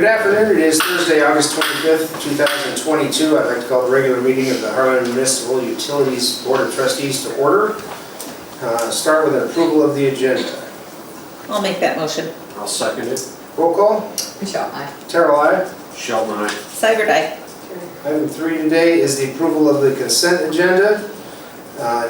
Good afternoon. It is Thursday, August 25th, 2022. I'd like to call the regular meeting of the Harlan Municipal Utilities Board of Trustees to order. Start with an approval of the agenda. I'll make that motion. I'll second it. Roll call. Michelle, aye. Terrell, aye. Sheldon, aye. Seibert, aye. Item 3 today is the approval of the consent agenda.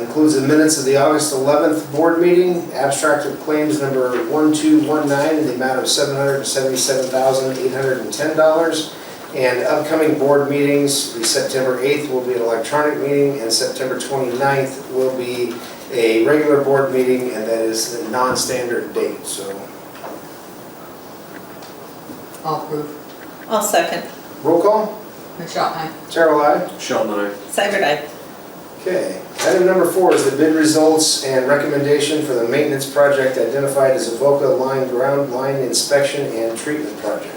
Includes the minutes of the August 11th board meeting, abstract of claims number 1219 in the amount of $777,810, and upcoming board meetings. The September 8th will be an electronic meeting, and September 29th will be a regular board meeting, and that is the non-standard date. So, All approve. I'll second. roll call. Michelle, aye. Terrell, aye. Sheldon, aye. Seibert, aye. Okay. Item number 4 is the bid results and recommendation for the maintenance project identified as Avoca Line Ground Line Inspection and Treatment Project.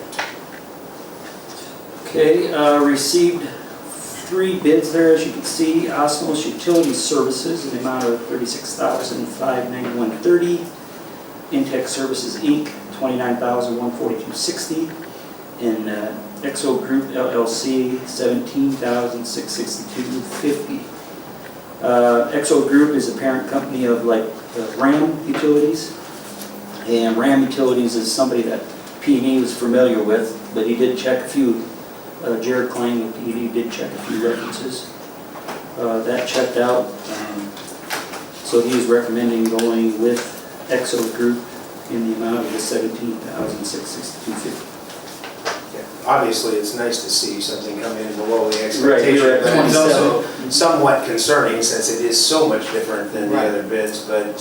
Okay, received 3 bids there, as you can see. Osmos Utility Services in the amount of $36,591.30. Intech Services Inc., $29,142.60. And Exo Group LLC, $17,662.50. Exo Group is a parent company of RAM Utilities, and RAM Utilities is somebody that P&E was familiar with, but he did check a few, Jared Klein with P&E did check a few references. That checked out, so he's recommending going with Exo Group in the amount of the $17,662.50. Obviously, it's nice to see something come in below the expectation. Right, But it's also somewhat concerning since it is so much different than the Right. other bids, but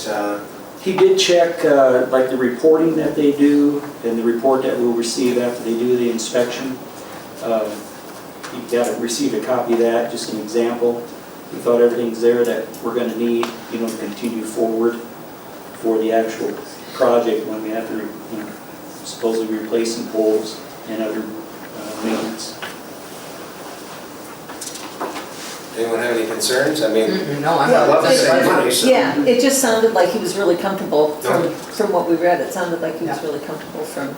He did check like the reporting that they do and the report that we'll receive after they do the inspection. You got to receive a copy of that, just an example. We thought everything's there that we're going to need, to continue forward for the actual project when we have to, supposedly replace some poles and other maintenance. anyone have any concerns? I mean, No, I'm I love not. to save money, so. Yeah, it just sounded like he was really comfortable from what we read. It sounded like he was really comfortable for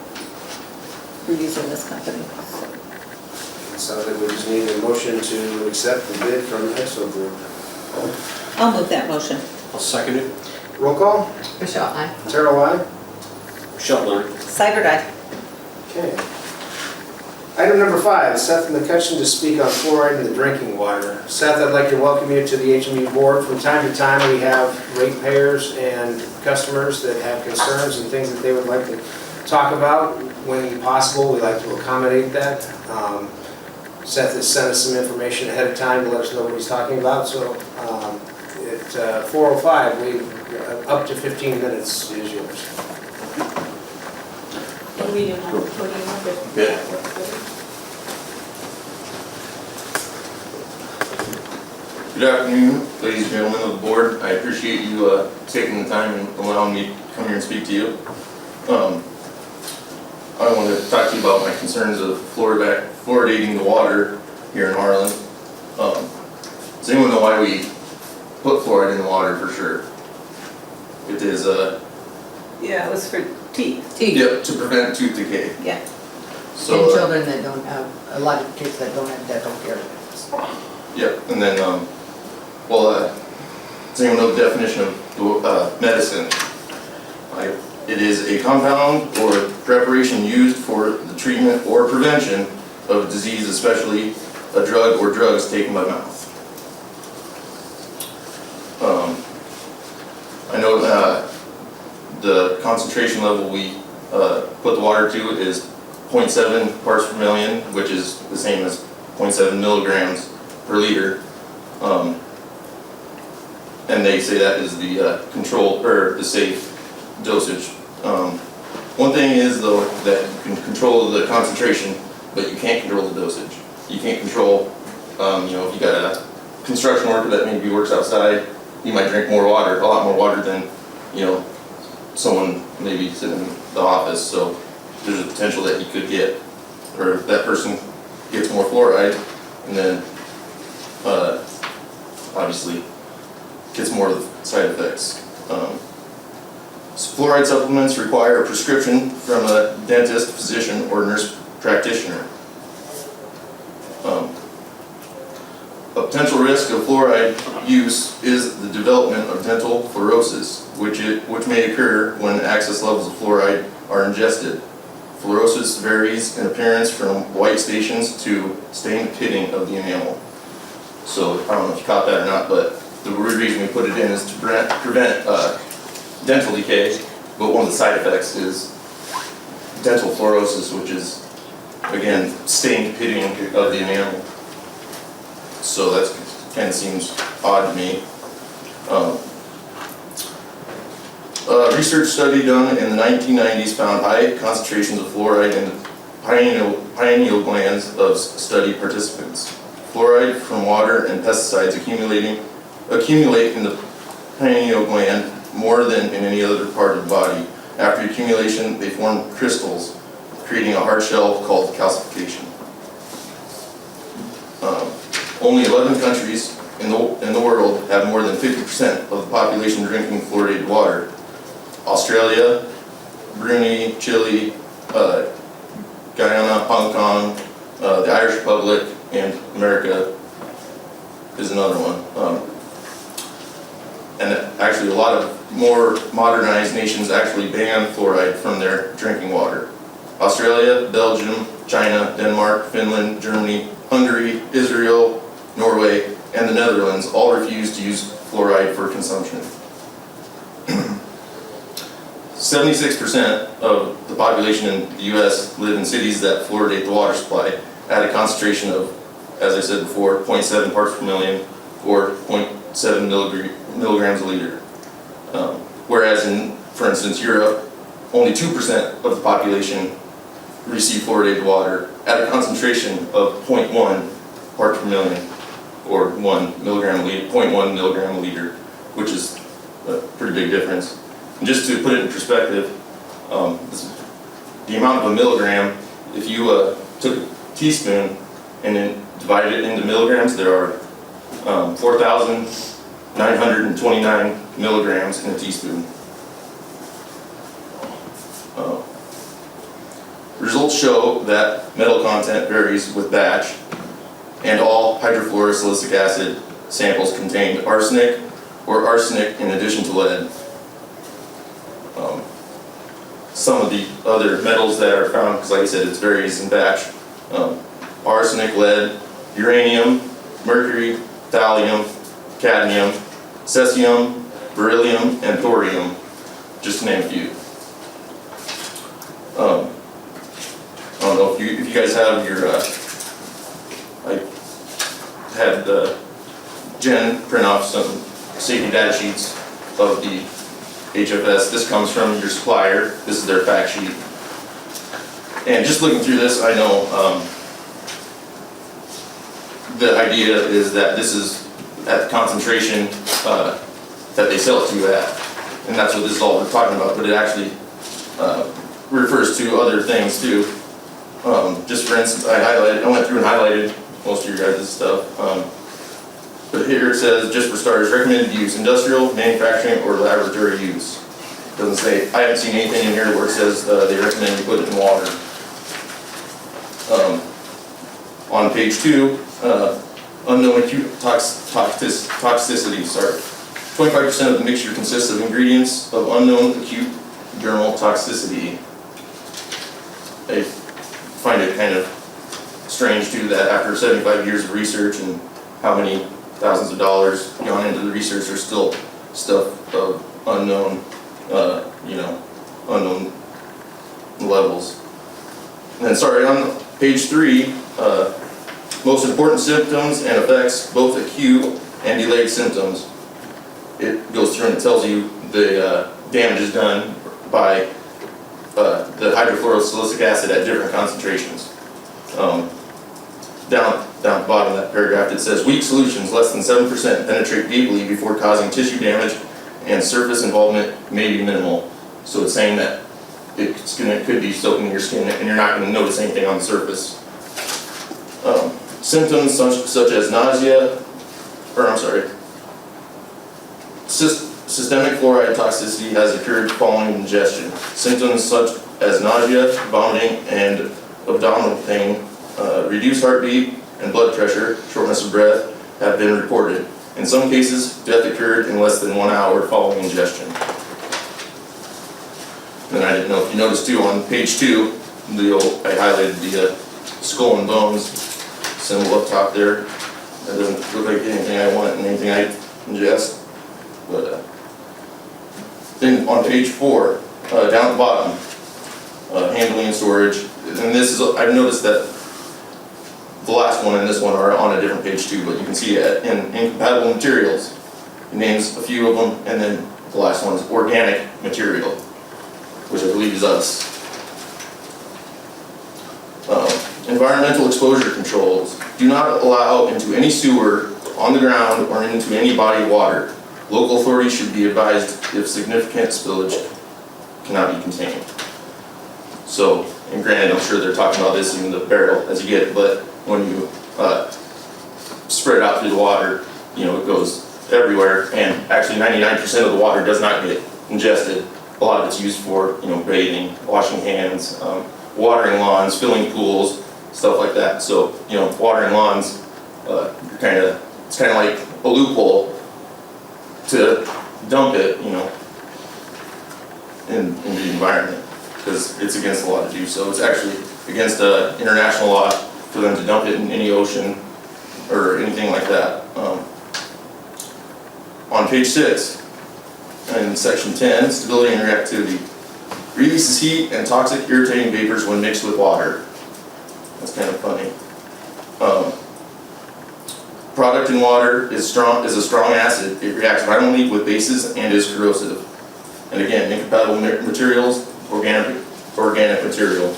using this company. So that we just need a motion to accept the bid from Exo Group. I'll move that motion. I'll second it. Roll call. Michelle, aye. Terrell, aye. Sheldon, aye. Seibert, aye. Okay. Item number 5, Seth McCutcheon to speak on fluoride in the drinking water. Seth, I'd like to welcome you to the HMU Board. From time to time, we have ratepayers and customers that have concerns and things that they would like to talk about. When possible, we like to accommodate that. Seth has sent us some information ahead of time to let us know what he's talking about. So at 4:05, up to 15 minutes is yours. What do we do now? Yeah. Good afternoon, ladies and gentlemen of the board. I appreciate you taking the time and allowing me to come here and speak to you. I wanted to talk to you about my concerns of fluoridating the water here in Harlan. Does anyone know why we put fluoride in the water for sure? It is Yeah, it was for teeth. yep, to prevent tooth decay. Yeah. So And children that don't have, a lot of kids that don't have dental care. yep, and then does anyone know the definition of medicine? It is a compound or preparation used for the treatment or prevention of disease, especially a drug or drugs taken by mouth. I know the concentration level we put the water to is 0.7 parts per million, which is the same as 0.7 milligrams per liter. And they say that is the controlled or the safe dosage. One thing is though that you can control the concentration, but you can't control the dosage. You can't control, if you got a construction worker that maybe works outside, he might drink more water, a lot more water than, someone maybe sitting in the office. So there's a potential that you could get, or that person gets more fluoride, and then obviously gets more of the side effects. Fluoride supplements require a prescription from a dentist, physician, or nurse practitioner. A potential risk of fluoride use is the development of dental fluorosis, which may occur when excess levels of fluoride are ingested. Fluorosis varies in appearance from white stations to stained pitting of the enamel. So I don't know if you caught that or not, but the reason we put it in is to prevent dental decay, but one of the side effects is dental fluorosis, which is, again, stained pitting of the enamel. So that kind of seems odd to me. A research study done in the 1990s found high concentrations of fluoride in pineal glands of study participants. Fluoride from water and pesticides accumulate in the pineal gland more than in any other part of the body. After accumulation, they form crystals, creating a hard shell called calcification. Only 11 countries in the world have more than 50% of the population drinking fluoridated water. Australia, Brunei, Chile, Guyana, Hong Kong, the Irish Republic, and America is another one. And actually a lot of more modernized nations actually ban fluoride from their drinking water. Australia, Belgium, China, Denmark, Finland, Germany, Hungary, Israel, Norway, and the Netherlands all refuse to use fluoride for consumption. 76% of the population in the US live in cities that fluoridate the water supply at a concentration of, as I said before, 0.7 parts per million or 0.7 milligrams a liter. Whereas in, for instance, Europe, only 2% of the population receive fluoridated water at a concentration of 0.1 parts per million or 1 milligram a liter, 0.1 milligram a liter, which is a pretty big difference. And just to put it in perspective, the amount of a milligram, if you took a teaspoon and then divided it into milligrams, there are 4,929 milligrams in a teaspoon. Results show that metal content varies with batch, and all hydrofluorosilicic acid samples contained arsenic or arsenic in addition to lead. Some of the other metals that are found, because like I said, it varies in batch, arsenic, lead, uranium, mercury, thallium, cadmium, cesium, beryllium, and thorium, just to name a few. I don't know if you guys have your, I had Jen print off some safety data sheets of the HFS. This comes from your supplier. This is their fact sheet. And just looking through this, I know the idea is that this is at the concentration that they sell it to you at. And that's what this is all we're talking about, but it actually refers to other things too. Just for instance, I went through and highlighted most of your guys' stuff. But here it says, just for starters, recommended use, industrial, manufacturing, or laboratory use. Doesn't say, I haven't seen anything in here where it says they recommend you put it in water. On page 2, unknown acute toxicity, 25% of the mixture consists of ingredients of unknown acute dermal toxicity. I find it kind of strange too that after 75 years of research and how many thousands of dollars gone into the research, there's still stuff of unknown, unknown levels. And then, sorry, on page 3, most important symptoms and effects, both acute and delayed symptoms. It goes through and it tells you the damage is done by the hydrofluorosilicic acid at different concentrations. Down at the bottom of that paragraph it says, weak solutions less than 7% penetrate deeply before causing tissue damage and surface involvement may be minimal. So it's saying that it could be soaking your skin and you're not going to notice anything on the surface. Symptoms such as nausea, systemic fluoride toxicity has occurred following ingestion. Symptoms such as nausea, vomiting, and abdominal pain, reduced heartbeat, and blood pressure, shortness of breath have been reported. In some cases, death occurred in less than 1 hour following ingestion. And I didn't know if you noticed too, on page 2, I highlighted the skull and bones symbol up top there. That doesn't look like anything I want and anything I ingest. But then on page 4, down at the bottom, handling and storage. And this is, I've noticed that the last one and this one are on a different page too, but you can see it in incompatible materials. He names a few of them, and then the last one is organic material, which I believe is us. Environmental exposure controls. Do not allow into any sewer, on the ground, or into any body of water. Local authorities should be advised if significant spillage cannot be contained. So, and granted, I'm sure they're talking about this in the barrel as you get it, but when you spread it out through the water, you know, it goes everywhere, and actually 99% of the water does not get ingested. A lot of it's used for, you know, bathing, washing hands, watering lawns, filling pools, stuff like that. So, you know, watering lawns, it's kind of like a loophole to dump it, you know, in the environment, because it's against the law to do so. It's actually against international law for them to dump it in any ocean or anything like that. On page 6, in section 10, stability and reactivity. Releases heat and toxic irritating vapors when mixed with water. That's kind of funny. Product in water is a strong acid. It reacts violently with bases and is corrosive. And again, incompatible materials, organic material.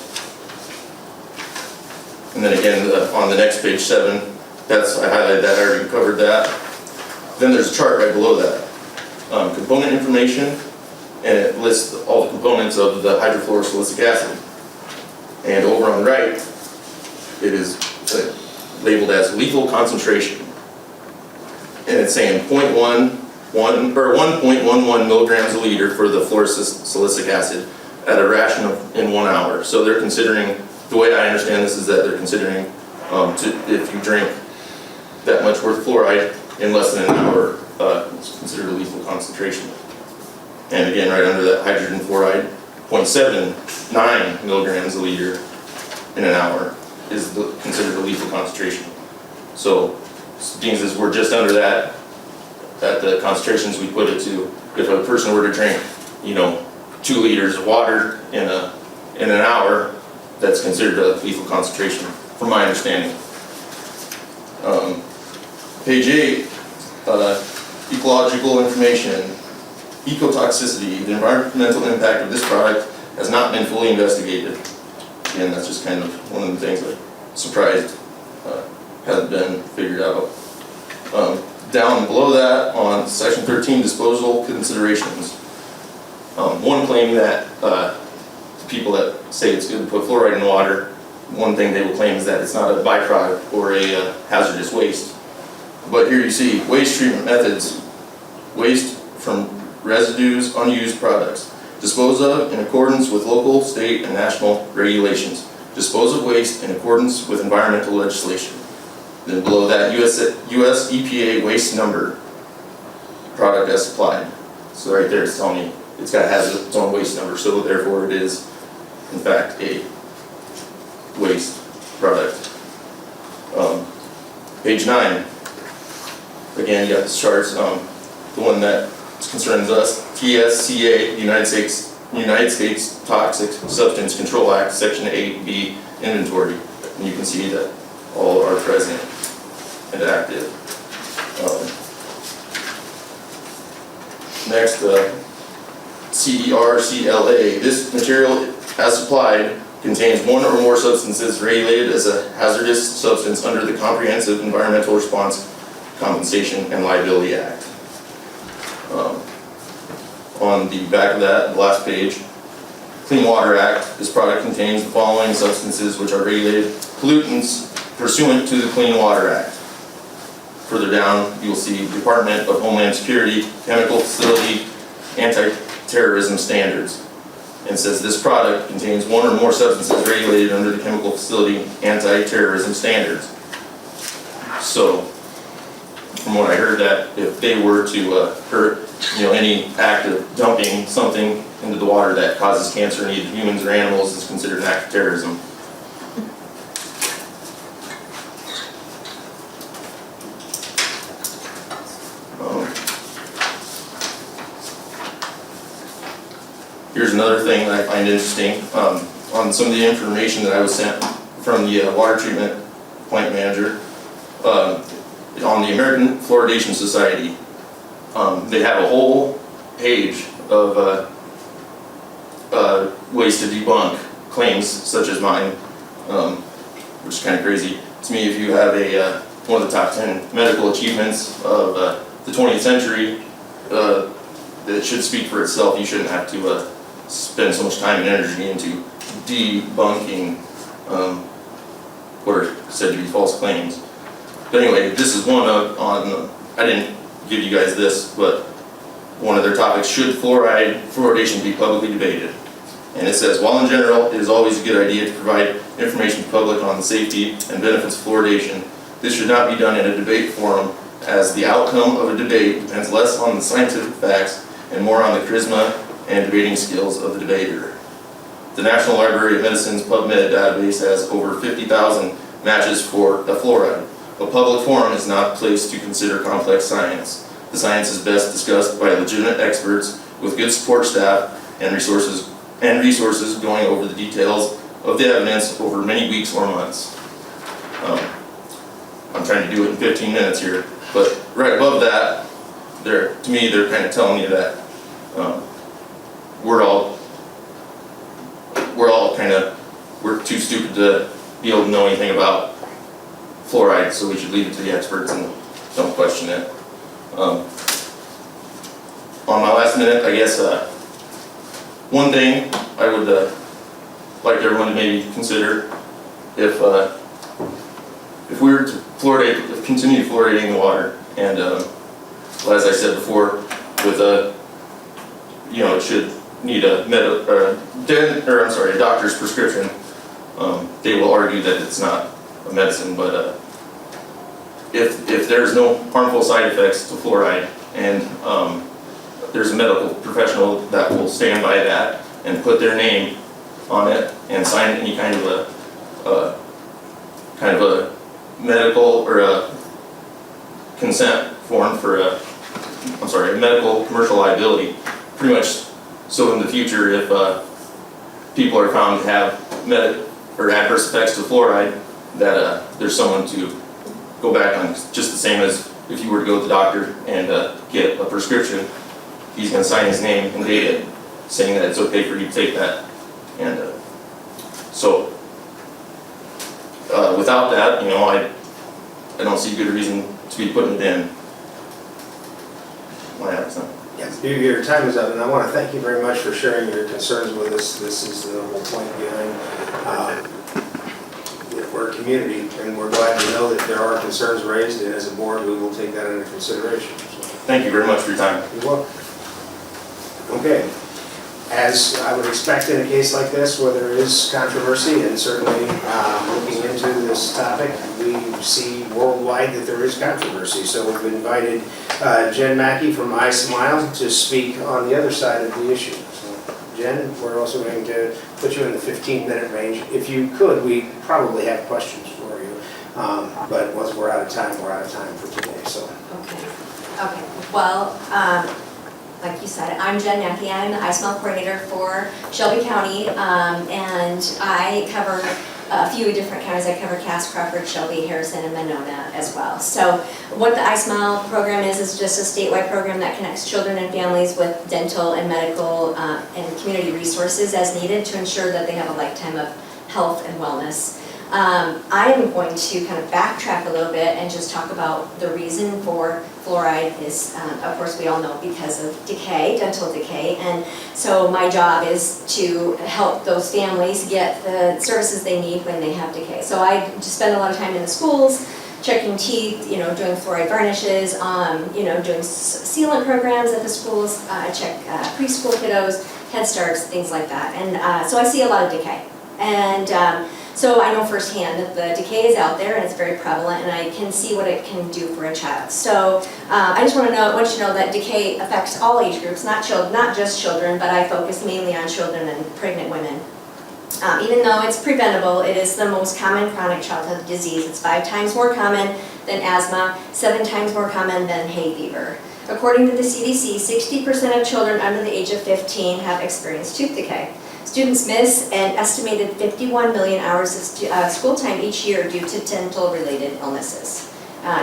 And then again, on the next page 7, I highlighted that, I already covered that. Then there's a chart right below that. Component information, and it lists all the components of the hydrofluorosilicic acid. And over on the right, it is labeled as lethal concentration. And it's saying 1.11 milligrams a liter for the fluorosilicic acid at a ration in 1 hour. So they're considering, the way I understand this is that they're considering if you drink that much worth of fluoride in less than an hour, it's considered a lethal concentration. And again, right under that, hydrogen fluoride, 0.79 milligrams a liter in an hour is considered a lethal concentration. So, means is we're just under that at the concentrations we put it to. If a person were to drink, you know, 2 liters of water in an hour, that's considered a lethal concentration, from my understanding. Page 8, ecological information. Ecotoxicity, the environmental impact of this product has not been fully investigated. Again, that's just kind of one of the things I'm surprised hasn't been figured out. Down below that, on section 13, disposal considerations. One claim that people that say it's good to put fluoride in water, one thing they will claim is that it's not a byproduct or a hazardous waste. But here you see waste treatment methods. Waste from residues, unused products. Dispose of in accordance with local, state, and national regulations. Dispose of waste in accordance with environmental legislation. Then below that, US EPA waste number. Product as supplied. So right there it's telling me it's got to have its own waste number, so therefore it is, in fact, a waste product. Page 9. Again, you got the charts. The one that concerns us, TSCA, United States Toxic Substance Control Act, Section 8B, inventory. And you can see that all are present and active. Next, CERCLA. This material, as supplied, contains one or more substances regulated as a hazardous substance under the Comprehensive Environmental Response, Compensation, and Liability Act. On the back of that, the last page, Clean Water Act. This product contains the following substances which are regulated pollutants pursuant to the Clean Water Act. Further down, you'll see Department of Homeland Security, Chemical Facility, Anti-Terrorism Standards. And it says this product contains one or more substances regulated under the Chemical Facility Anti-Terrorism Standards. So, from what I heard, that if they were to hurt, any act of dumping something into the water that causes cancer in either humans or animals is considered an act of terrorism. Here's another thing that I find interesting. On some of the information that I was sent from the water treatment plant manager, on the American Fluoridation Society, they have a whole page of ways to debunk claims such as mine, which is kind of crazy to me. If you have one of the top 10 medical achievements of the 20th century, that should speak for itself. You shouldn't have to spend so much time and energy into debunking what are said to be false claims. But anyway, this is one I didn't give you guys this, but one of their topics: should fluoridation be publicly debated? And it says, while in general it is always a good idea to provide information to the public on the safety and benefits of fluoridation, this should not be done in a debate forum, as the outcome of a debate depends less on the scientific facts and more on the charisma and debating skills of the debater. The National Library of Medicine's PubMed database has over 50,000 matches for the fluoride. A public forum is not a place to consider complex science. The science is best discussed by legitimate experts with good support staff and resources going over the details of the evidence over many weeks or months. I'm trying to do it in 15 minutes here, but right above that, to me, they're kind of telling you that we're too stupid to be able to know anything about fluoride, so we should leave it to the experts and don't question it. On my last minute, I guess one thing I would like everyone to maybe consider, if we were to continue fluoridating the water, and well, as I said before, with it should need a doctor's prescription. They will argue that it's not a medicine, but if there's no harmful side effects to fluoride, and there's a medical professional that will stand by that and put their name on it and sign any kind of a medical or a consent form for a medical commercial liability, pretty much. So in the future, if people are found to have adverse effects to fluoride, that there's someone to go back on, just the same as if you were to go to the doctor and get a prescription, he's going to sign his name and date it, saying that it's okay for you to take that. And so without that, I don't see a good reason to be putting it in. Yes, your time is up, and I want to thank you very much for sharing your concerns with us. This is the whole point behind we're a community, and we're glad to know that there are concerns raised, and as a board, we will take that into consideration. So, thank you very much for your time. you're welcome. Okay. As I would expect in a case like this, where there is controversy, and certainly looking into this topic, we see worldwide that there is controversy. So we've invited Jen Mackey from iSmile to speak on the other side of the issue. So, Jen, we're also going to put you in the 15-minute range. If you could, we probably have questions for you, but once we're out of time for today. So. Okay. Well. Like you said, I'm Jen Mackey. I'm the iSmile coordinator for Shelby County, and I cover a few different counties. I cover Cass, Crawford, Shelby, Harrison, and Monona as well. So what the iSmile program is just a statewide program that connects children and families with dental and medical and community resources as needed to ensure that they have a lifetime of health and wellness. I am going to kind of backtrack a little bit and just talk about the reason for fluoride is, of course, we all know because of decay, dental decay, and so my job is to help those families get the services they need when they have decay. So I just spend a lot of time in the schools, checking teeth, doing fluoride varnishes, doing sealant programs at the schools, check preschool kiddos, Head Starts, things like that. And so I see a lot of decay. And so I know firsthand that the decay is out there and it's very prevalent, and I can see what it can do for a child. So I just want you to know that decay affects all age groups, not just children, but I focus mainly on children and pregnant women. Even though it's preventable, it is the most common chronic childhood disease. It's 5 times more common than asthma, 7 times more common than hay fever. According to the CDC, 60% of children under the age of 15 have experienced tooth decay. Students miss an estimated 51 million hours of school time each year due to dental-related illnesses.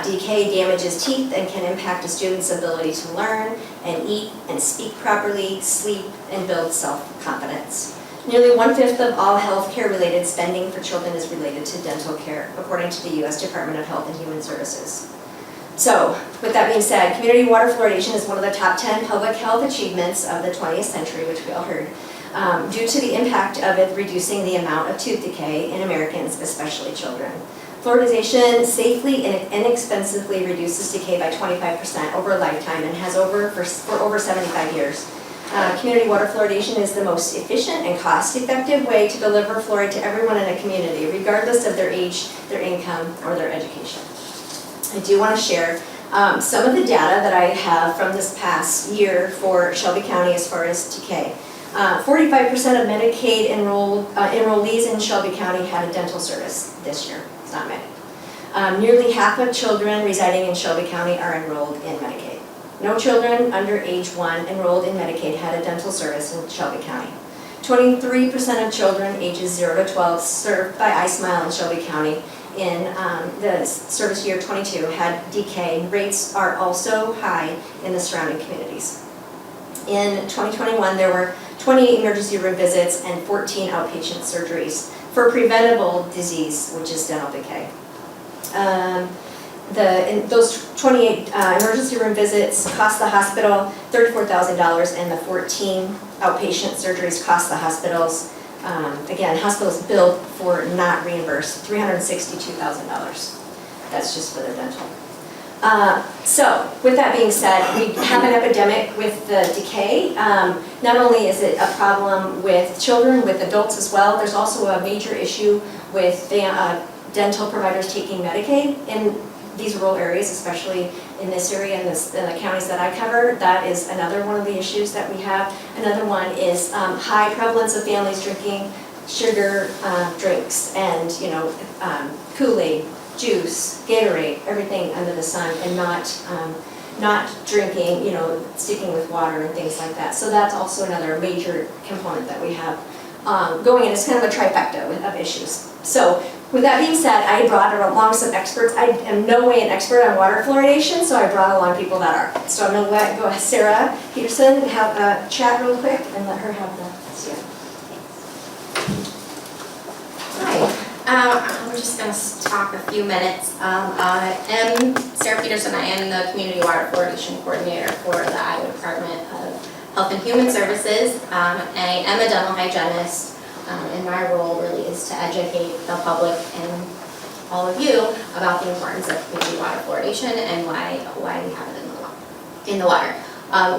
Decay damages teeth and can impact a student's ability to learn and eat and speak properly, sleep, and build self-confidence. Nearly 1/5 of all healthcare-related spending for children is related to dental care, according to the U.S. Department of Health and Human Services. So, with that being said, community water fluoridation is one of the top 10 public health achievements of the 20th century, which we all heard, due to the impact of it reducing the amount of tooth decay in Americans, especially children. Fluoridation safely and inexpensively reduces decay by 25% over a lifetime and has for over 75 years. Community water fluoridation is the most efficient and cost-effective way to deliver fluoride to everyone in a community, regardless of their age, their income, or their education. I do want to share some of the data that I have from this past year for Shelby County as far as decay. 45% of Medicaid enrollees in Shelby County had a dental service this year. It's not Medicaid. Nearly half of children residing in Shelby County are enrolled in Medicaid. No children under age 1 enrolled in Medicaid had a dental service in Shelby County. 23% of children ages 0 to 12 served by iSmile in Shelby County in the service year 22 had decay. Rates are also high in the surrounding communities. In 2021, there were 28 emergency room visits and 14 outpatient surgeries for preventable disease, which is dental decay. Those 28 emergency room visits cost the hospital $34,000, and the 14 outpatient surgeries cost the hospitals, again, hospitals billed for not reimbursed, $362,000. That's just for their dental. So, with that being said, we have an epidemic with the decay. Not only is it a problem with children, with adults as well, there's also a major issue with dental providers taking Medicaid in these rural areas, especially in this area and the counties that I cover. That is another one of the issues that we have. Another one is high prevalence of families drinking sugar drinks and Kool-Aid, juice, Gatorade, everything under the sun, and not drinking, sticking with water and things like that. So that's also another major component that we have going in. It's kind of a trifecta of issues. So with that being said, I brought along some experts. I am no way an expert on water fluoridation, so I brought along people that are. So I'm going to let go Sarah Peterson and have a chat real quick and let her have the stand. Hi, we're just going to talk a few minutes. I am Sarah Peterson. I am the Community Water Fluoridation Coordinator for the Iowa Department of Health and Human Services. I am a dental hygienist, and my role really is to educate the public and all of you about the importance of community water fluoridation and why we have it in the water.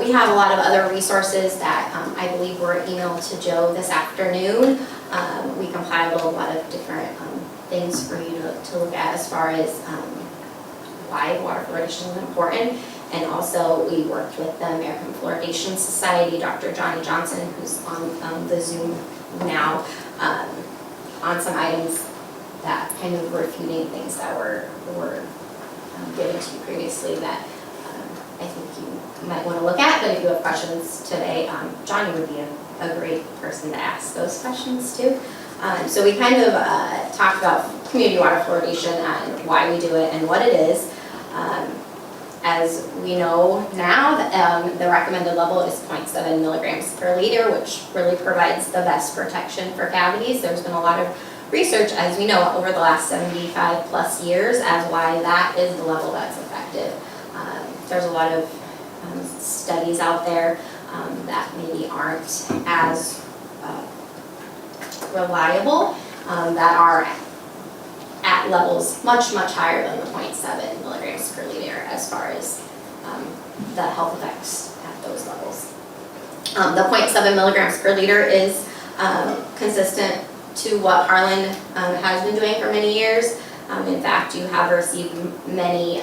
We have a lot of other resources that I believe were emailed to Joe this afternoon. We compiled a lot of different things for you to look at as far as why water fluoridation is important. And also we worked with the American Fluoridation Society, Dr. Johnny Johnson, who's on the Zoom now, on some items that kind of were refuting things that were given to you previously that I think you might want to look at. But if you have questions today, Johnny would be a great person to ask those questions to. So we kind of talked about community water fluoridation and why we do it and what it is. As we know now, the recommended level is 0.7 milligrams per liter, which really provides the best protection for cavities. There's been a lot of research, as we know, over the last 75 plus years as why that is the level that's effective. There's a lot of studies out there that maybe aren't as reliable, that are at levels much, much higher than the 0.7 milligrams per liter as far as the health effects at those levels. The 0.7 milligrams per liter is consistent to what Harlan has been doing for many years. In fact, you have received many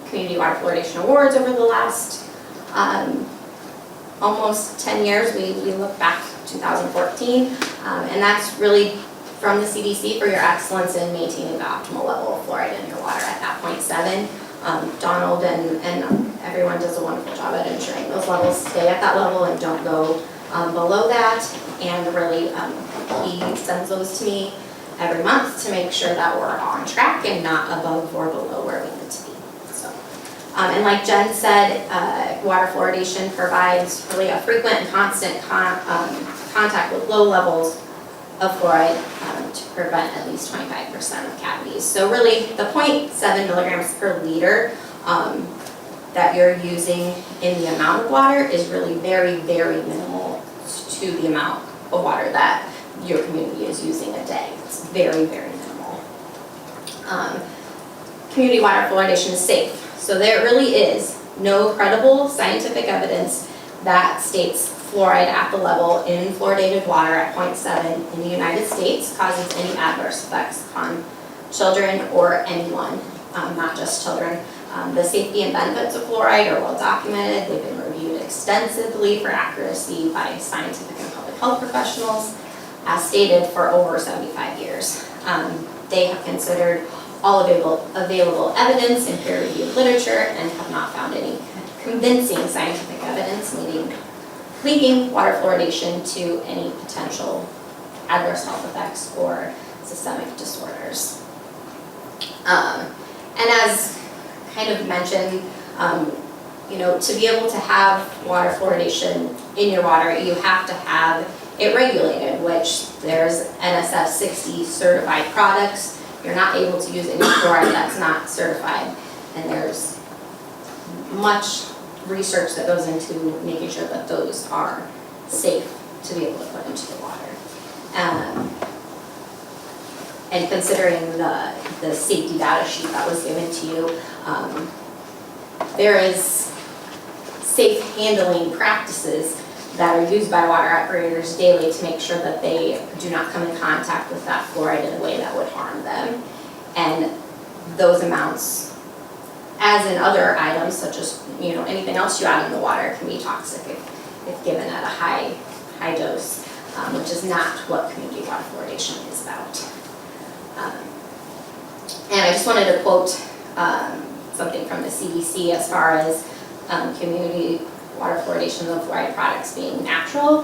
community water fluoridation awards over the last almost 10 years. We look back 2014, and that's really from the CDC for your excellence in maintaining the optimal level of fluoride in your water at that 0.7. Donald and everyone does a wonderful job at ensuring those levels stay at that level and don't go below that. And really, he sends those to me every month to make sure that we're on track and not above or below where we need to be. So, and like Jen said, water fluoridation provides really a frequent and constant contact with low levels of fluoride to prevent at least 25% of cavities. So really, the 0.7 milligrams per liter that you're using in the amount of water is really very, very minimal to the amount of water that your community is using a day. It's very, very minimal. Community water fluoridation is safe. So there really is no credible scientific evidence that states fluoride at the level in fluoridated water at 0.7 in the United States causes any adverse effects on children or anyone, not just children. The safety and benefits of fluoride are well documented. They've been reviewed extensively for accuracy by scientific and public health professionals, as stated for over 75 years. They have considered all available evidence in peer-reviewed literature and have not found any convincing scientific evidence linking water fluoridation to any potential adverse health effects or systemic disorders. And as kind of mentioned, to be able to have water fluoridation in your water, you have to have it regulated, which there's NSF 60 certified products. You're not able to use any fluoride that's not certified, and there's much research that goes into making sure that those are safe to be able to put into the water. And considering the safety data sheet that was given to you, there is safe handling practices that are used by water operators daily to make sure that they do not come in contact with that fluoride in a way that would harm them. And those amounts, as in other items such as anything else you add in the water, can be toxic if given at a high dose, which is not what community water fluoridation is about. And I just wanted to quote something from the CDC as far as community water fluoridation of fluoride products being natural.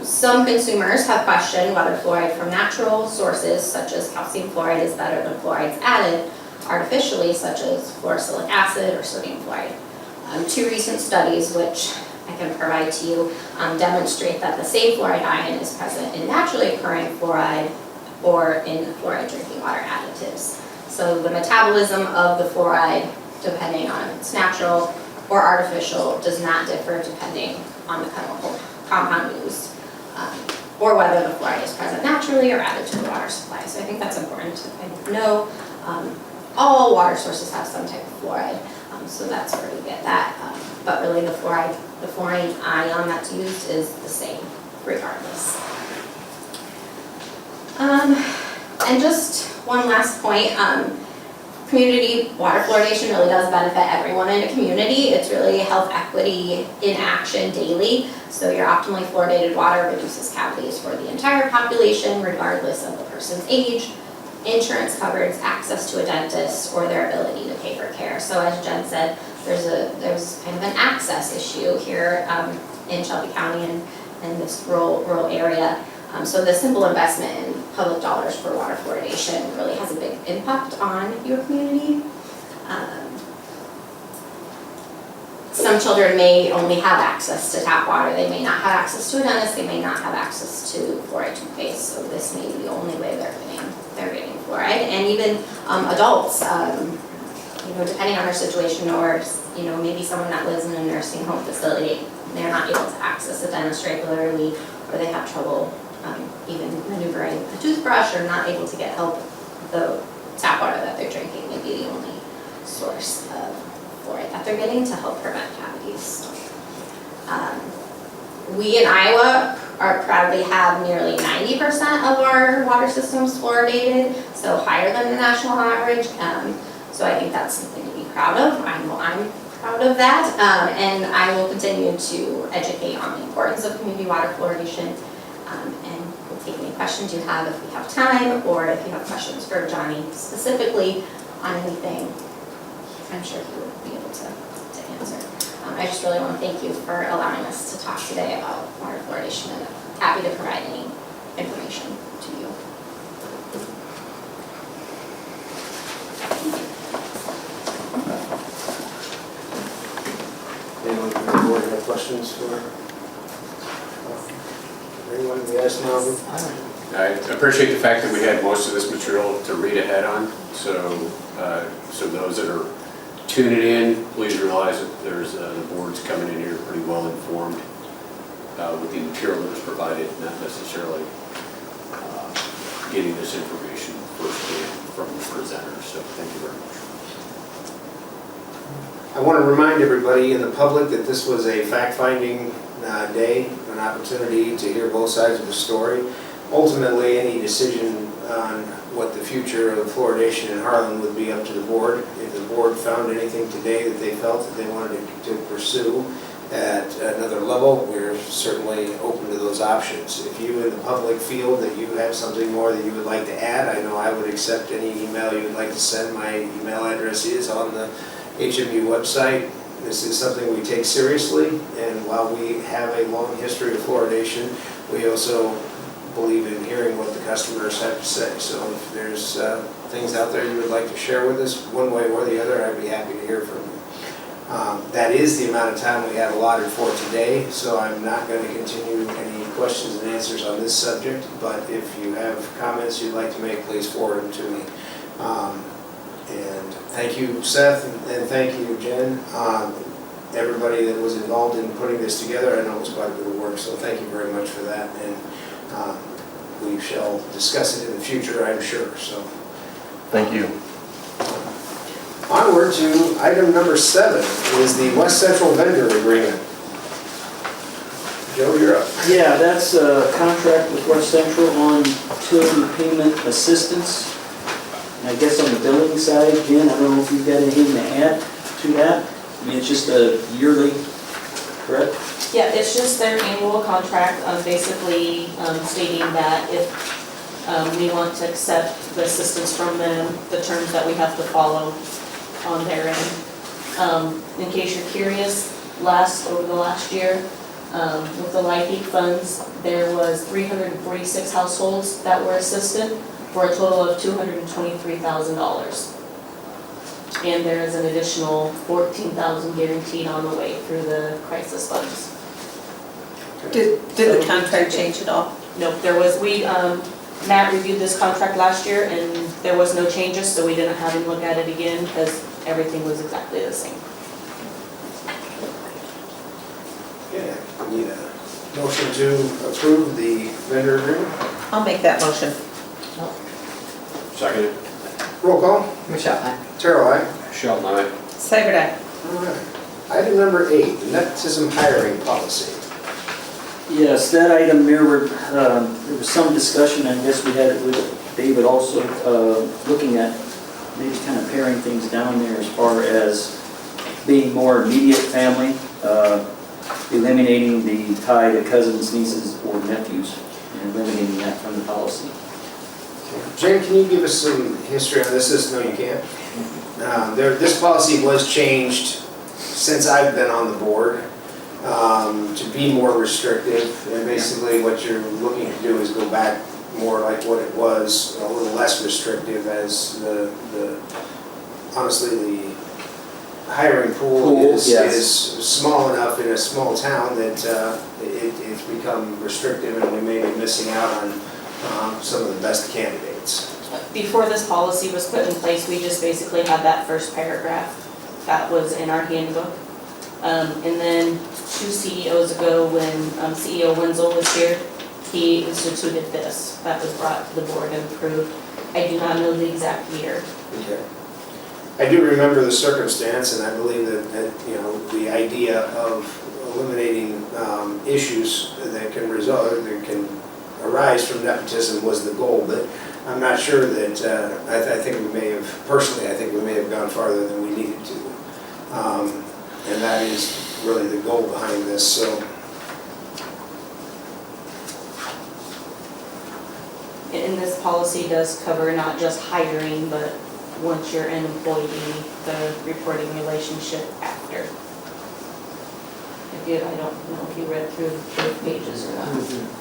Some consumers have questioned whether fluoride from natural sources such as calcium fluoride is better than fluorides added artificially, such as fluorosilicic acid or sodium fluoride. Two recent studies, which I can provide to you, demonstrate that the same fluoride ion is present in naturally occurring fluoride or in fluoride drinking water additives. So the metabolism of the fluoride, depending on if it's natural or artificial, does not differ depending on the chemical compound used, or whether the fluoride is present naturally or added to the water supply. So I think that's important to know. All water sources have some type of fluoride, so that's where you get that. But really the fluorine ion that's used is the same regardless. And just one last point, community water fluoridation really does benefit everyone in a community. It's really health equity in action daily. So your optimally fluoridated water reduces cavities for the entire population, regardless of the person's age, insurance coverage, access to a dentist, or their ability to pay for care. So as Jen said, there's kind of an access issue here in Shelby County and this rural area. So the simple investment in public dollars for water fluoridation really has a big impact on your community. Some children may only have access to tap water. They may not have access to a dentist. They may not have access to fluoride toothpaste. So this may be the only way they're getting fluoride. And even adults, depending on their situation, or maybe someone that lives in a nursing home facility, they're not able to access a dentist regularly, or they have trouble even maneuvering a toothbrush, or not able to get help. The tap water that they're drinking may be the only source of fluoride that they're getting to help prevent cavities. We in Iowa proudly have nearly 90% of our water systems fluoridated, so higher than the national average. So I think that's something to be proud of. I'm proud of that, and I will continue to educate on the importance of community water fluoridation, and we'll take any questions you have if we have time, or if you have questions for Johnny specifically on anything, I'm sure he will be able to answer. I just really want to thank you for allowing us to talk today about water fluoridation, and I'm happy to provide any information to you. Anyone from the board have questions for anyone we asked now? I appreciate the fact that we had most of this material to read ahead on, so so those that are tuning in, please realize that there's the board's coming in here pretty well informed with the material that was provided, not necessarily getting this information firsthand from the presenter, so thank you very much. I want to remind everybody in the public that this was a fact-finding day, an opportunity to hear both sides of the story. Ultimately, any decision on what the future of fluoridation in Harlan would be up to the board. If the board found anything today that they felt that they wanted to pursue at another level, we're certainly open to those options. If you in the public feel that you have something more that you would like to add, I know I would accept any email you would like to send. My email address is on the HMU website. This is something we take seriously, and while we have a long history of fluoridation, we also believe in hearing what the customers have to say. So if there's things out there you would like to share with us, one way or the other, I'd be happy to hear from you. That is the amount of time we have allotted for today, so I'm not going to continue any questions and answers on this subject, but if you have comments you'd like to make, please forward them to me. And thank you, Seth, and thank you, Jen. Everybody that was involved in putting this together, I know it was quite a bit of work, so thank you very much for that. And we shall discuss it in the future, I'm sure. So, Thank you. onward to item number 7 is the West Central vendor agreement. Joe, you're up. Yeah, that's a contract with West Central on utility payment assistance. And I guess on the billing side, Jen, I don't know if you've got anything to add to that. I mean, it's just a yearly, correct? Yeah, it's just their annual contract, basically stating that if we want to accept the assistance from them, the terms that we have to follow on their end. In case you're curious, over the last year, with the LIHEAP funds, there was 346 households that were assisted for a total of $223,000. And there is an additional $14,000 guaranteed on the way through the crisis funds. Did the contract change at all? Nope, Matt reviewed this contract last year and there was no changes, so we didn't have him look at it again because everything was exactly the same. Yeah, we need a motion to approve the vendor agreement. I'll make that motion. Second, Roll call. Michelle, aye. Terrell, aye. Sheldon, aye. Cyber aye. All right. Item number 8, the nepotism hiring policy. Yes, that item mirrored, there was some discussion, I guess we had it with David also, looking at maybe kind of paring things down there as far as being more immediate family, eliminating the tie to cousins, nieces, or nephews, and eliminating that from the policy. Jen, can you give us some history on this? No, you can't. This policy was changed since I've been on the board to be more restrictive. And basically what you're looking to do is go back more like what it was, a little less restrictive as honestly, the hiring pool is small enough in a small town that it's become restrictive and we may be missing out on some of the best candidates. Before this policy was put in place, we just basically had that first paragraph that was in our handbook. And then 2 CEOs ago, when CEO Wenzel was here, he instituted this. That was brought to the board and approved. I do not know the exact year. Okay. I do remember the circumstance, and I believe that the idea of eliminating issues that can result, or that can arise from nepotism was the goal, but I'm not sure that, I think we may have, personally, I think we may have gone farther than we needed to. And that is really the goal behind this, so. And this policy does cover not just hiring, but once you're an employee, the reporting relationship after. If you, I don't know if you read through the pages or not.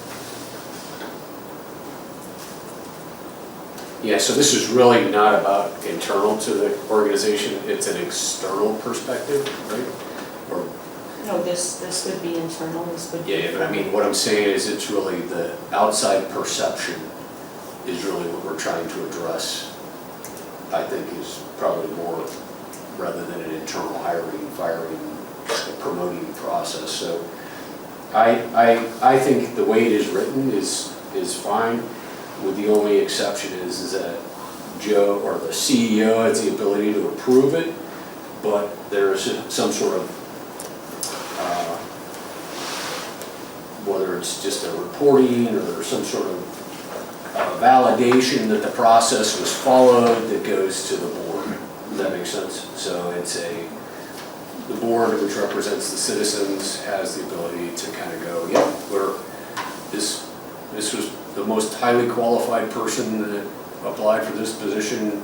Yeah, so this is really not about internal to the organization, it's an external perspective, right? Or, No, this would be internal, this would be. yeah, but I mean, what I'm saying is it's really the outside perception is really what we're trying to address, I think is probably more, rather than an internal hiring, firing, promoting process. So I think the way it is written is fine, with the only exception is that Joe, or the CEO, has the ability to approve it, but there is some sort of, whether it's just a reporting or some sort of validation that the process was followed that goes to the board. Does that make sense? So it's the board, which represents the citizens, has the ability to kind of go, yep, this was the most highly qualified person that applied for this position,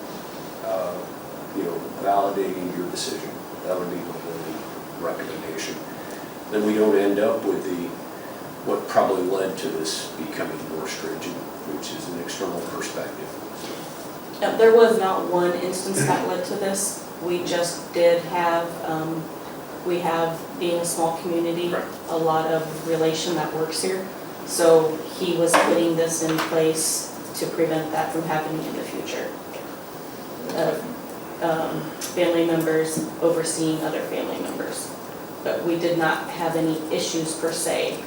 validating your decision. That would be the only recommendation. Then we don't end up with what probably led to this becoming more stringent, which is an external perspective. No, there was not one instance that led to this. We just did have, we have, being a small community, Right. a lot of relation that works here. So he was putting this in place to prevent that from happening in the future. Family members overseeing other family members. But we did not have any issues per se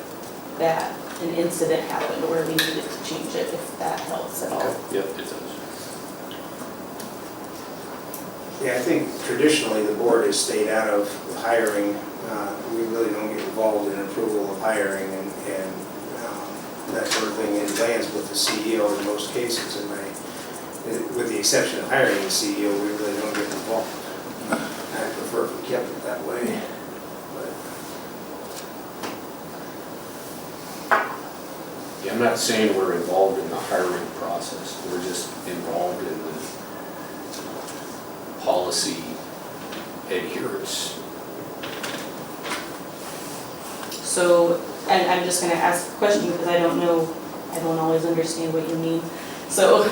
that an incident happened where we needed to change it, if that helps at all. Okay. Yep, it does. Yeah, I think traditionally the board has stayed out of hiring. We really don't get involved in approval of hiring and that sort of thing in advance with the CEO in most cases. With the exception of hiring the CEO, we really don't get involved. I prefer if we kept it that way. Yeah, I'm not saying we're involved in the hiring process. We're just involved in the policy adherence. So, and I'm just gonna ask a question because I don't always understand what you mean. So,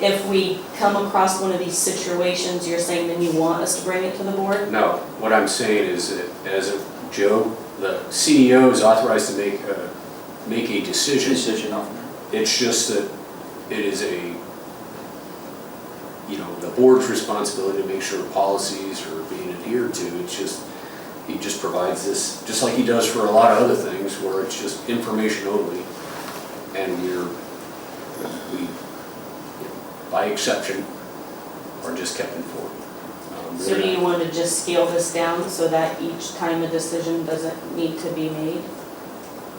if we come across one of these situations, you're saying then you want us to bring it to the board? No, what I'm saying is that as of Joe, the CEO is authorized to make a decision. on It's just that it is the board's responsibility to make sure policies are being adhered to. It's just, he just provides this, just like he does for a lot of other things where it's just information only. And we, by exception, are just kept informed. So do you want to just scale this down so that each time a decision doesn't need to be made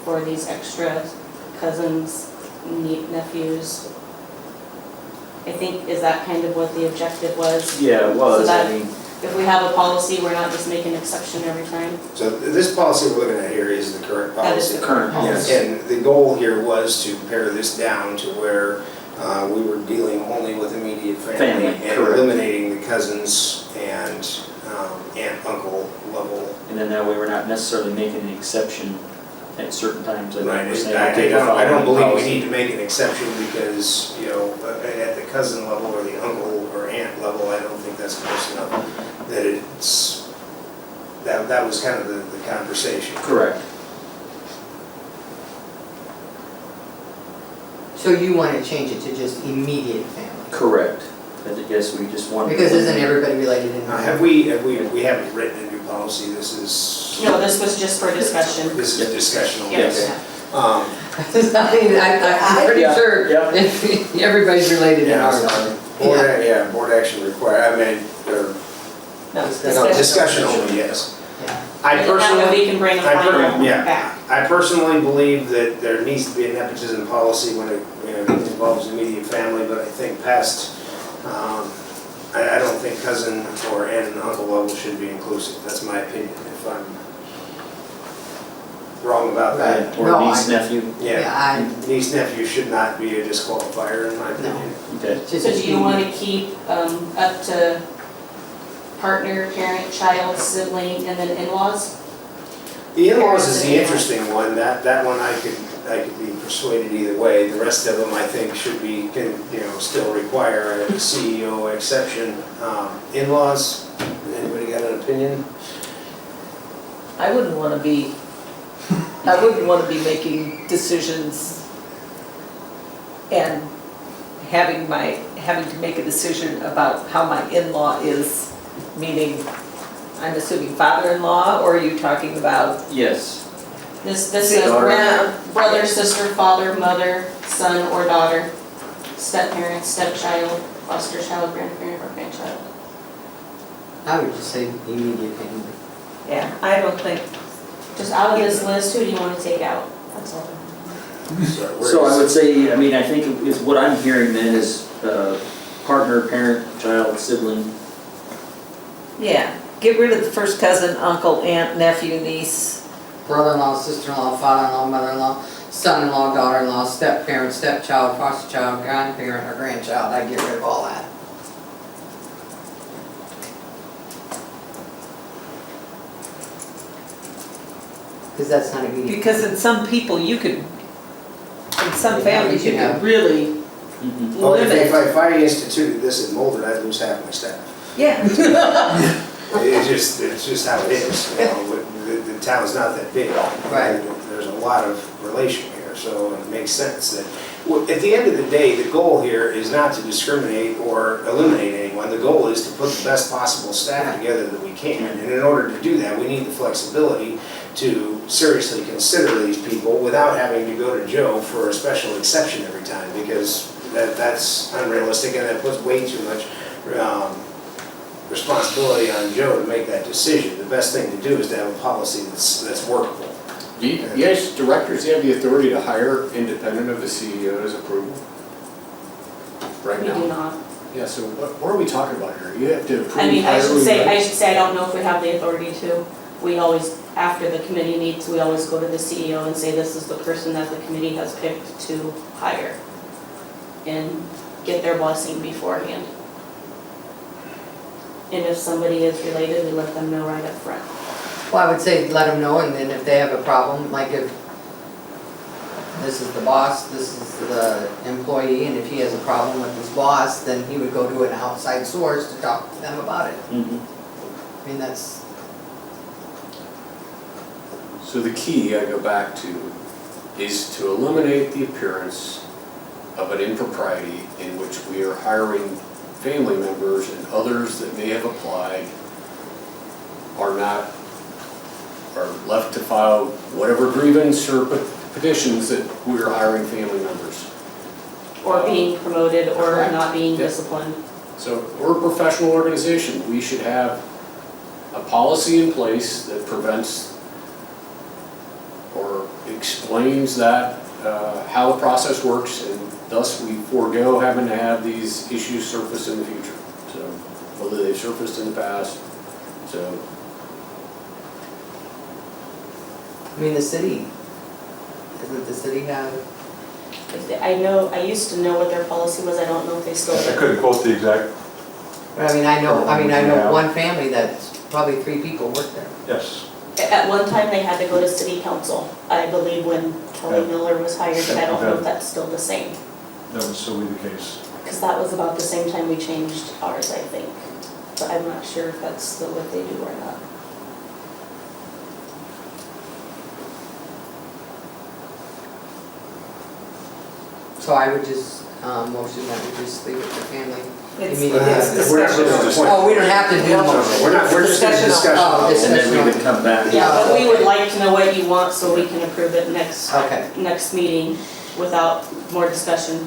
for these extra cousins, nephews? I think, is that kind of what the objective was? Yeah, it was, So that I mean, if we have a policy, we're not just making an exception every time? So this policy we're looking at here is the current policy. That is the current, policy. yes. And the goal here was to pare this down to where we were dealing only with immediate family Family, and correct. eliminating the cousins and aunt, uncle level. and then that way we're not necessarily making an exception at certain times. Like Right, we're saying, I okay, we're don't following believe we policy. need to make an exception because, at the cousin level or the uncle or aunt level, I don't think that's close enough. That was kind of the conversation. Correct. So you want to change it to just immediate family? Correct. I guess we just want. Because isn't everybody related in? We haven't written a new policy, this is. No, this was just for discussion. This is discussion only. Yes. Um, I'm pretty Yeah, sure yeah. everybody's related in Yeah, ours. board action required, or No, discussion only, yes. Yeah. I I And that way personally, we can bring a I per- final yeah. back. I personally believe that there needs to be a nepotism policy when it involves immediate family, but I think past, I don't think cousin or aunt and uncle level should be inclusive. That's my opinion. If I'm wrong about that, Or No, niece, nephew. yeah, niece, nephew should not be a disqualifier in my opinion. Okay. Just So do you be- want to keep up to partner, parent, child, sibling, and then in-laws? The in-laws is the interesting one. That one I could be persuaded either way. The rest of them I think should be, still require a CEO exception. In-laws, anybody got an opinion? I wouldn't want to be making decisions and having to make a decision about how my in-law is, meaning, I'm assuming father-in-law, or are you talking about? Yes. This says brother, sister, father, mother, son or daughter, step-parent, stepchild, foster child, grandparent, or grandchild. I would just say immediate family. Yeah, I don't think, Just out of this list, who do you want to take out? That's all. So I would say, I think is what I'm hearing then is partner, parent, child, sibling. yeah, get rid of the first cousin, uncle, aunt, nephew, niece. Brother-in-law, sister-in-law, father-in-law, mother-in-law, son-in-law, daughter-in-law, step-parent, stepchild, foster child, grandparent, or grandchild. I'd get rid of all that. Because that's not immediate. Because in some people, in some Yeah, families, you you can have- really Well, if limit. I instituted this in Mulder, I'd lose half my staff. Yeah, It's just how it is. The town's not that big. Right. There's a lot of relation here, so it makes sense that, at the end of the day, the goal here is not to discriminate or eliminate anyone. The goal is to put the best possible staff together that we can. And in order to do that, we need the flexibility to seriously consider these people without having to go to Joe for a special exception every time, because that's unrealistic and that puts way too much responsibility on Joe to make that decision. The best thing to do is to have a policy that's workable. Do you guys, directors, have the authority to hire independent of the CEO's approval? Right We now? do not. Yeah, so what are we talking about here? You have to approve I mean, I should hiring, say, right? I don't know if we have the authority to. We always, after the committee meets, we always go to the CEO and say, this is the person that the committee has picked to hire. And get their blessing beforehand. And if somebody is related, we let them know right up front. Well, I would say let them know, and then if they have a problem, like if this is the boss, this is the employee, and if he has a problem with his boss, then he would go to an outside source to talk to them about it. Mhm. I mean, that's, So the key, I go back to, is to eliminate the appearance of an impropriety in which we are hiring family members and others that may have applied are left to file whatever grievance or petitions that we are hiring family members. Or being promoted or Correct. not being Yeah. disciplined. So we're a professional organization. We should have a policy in place that prevents or explains that, how the process works, and thus we forego having to have these issues surface in the future. So whether they've surfaced in the past, so. I mean, the city, doesn't the city have, I used to know what their policy was, I don't know if they still I do. couldn't quote the exact, I mean, I know Yeah. one family that's probably 3 people work there. yes. At one time, they had to go to city council, I believe when Kelly Yeah. Miller was hired, but I don't know Okay. if that's still the same. That would still be the case. Because that was about the same time we changed ours, I think. But I'm not sure if that's still what they do or not. So I would just, motion that we just leave it to family. it's Immediate. We're not supposed to discussion. appoint. Oh, we don't have to do a motion. We're just in discussion. Oh, And then we would come back. Yeah, but we would like to know what you want so we can approve it next Okay. meeting without more discussion.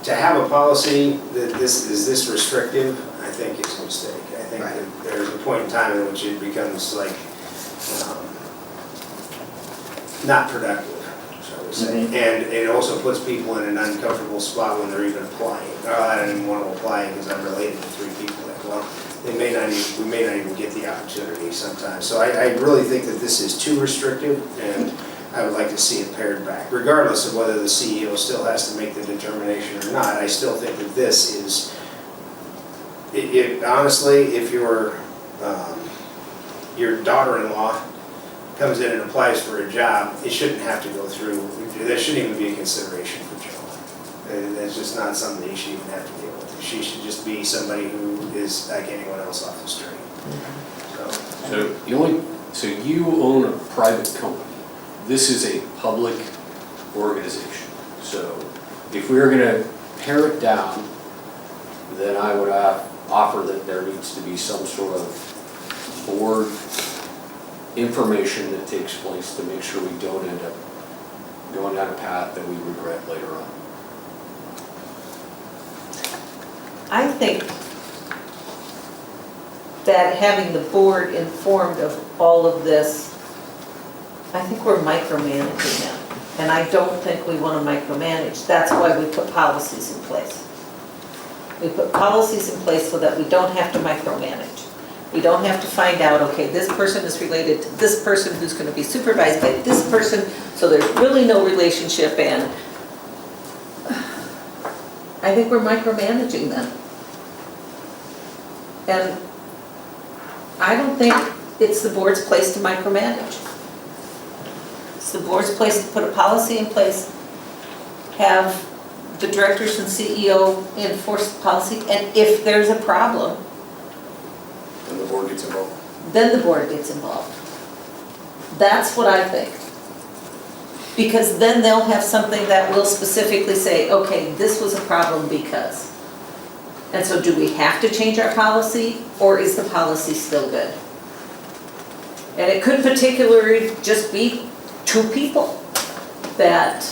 To have a policy that is this restrictive, I think is a mistake. I think think Right. that there's a point in time in which it becomes like, not productive, shall we say. And it also puts people in an uncomfortable spot when they're even applying. Oh, I don't even want to apply because I'm related to 3 people. Well, we may not even get the opportunity sometimes. So I really think that this is too restrictive, and I would like to see it pared back. Regardless of whether the CEO still has to make the determination or not, I still think that this is, honestly, if your daughter-in-law comes in and applies for a job, it shouldn't have to go through, that shouldn't even be a consideration for Joe. That's just not something that you should even have to deal with. She should just be somebody who is like anyone else off the street. So you own a private company. This is a public organization. So if we were gonna pare it down, then I would offer that there needs to be some sort of board information that takes place to make sure we don't end up going down a path that we regret later on. I think that having the board informed of all of this, I think we're micromanaging them. And I don't think we want to micromanage. That's why we put policies in place. We put policies in place so that we don't have to micromanage. We don't have to find out, okay, this person is related to this person who's going to be supervised by this person, so there's really no relationship, and I think we're micromanaging them. And I don't think it's the board's place to micromanage. It's the board's place to put a policy in place, have the directors and CEO enforce the policy, and if there's a problem, And the board gets involved. then the board gets involved. That's what I think. Because then they'll have something that will specifically say, okay, this was a problem because. And so do we have to change our policy, or is the policy still good? And it could particularly just be 2 people that,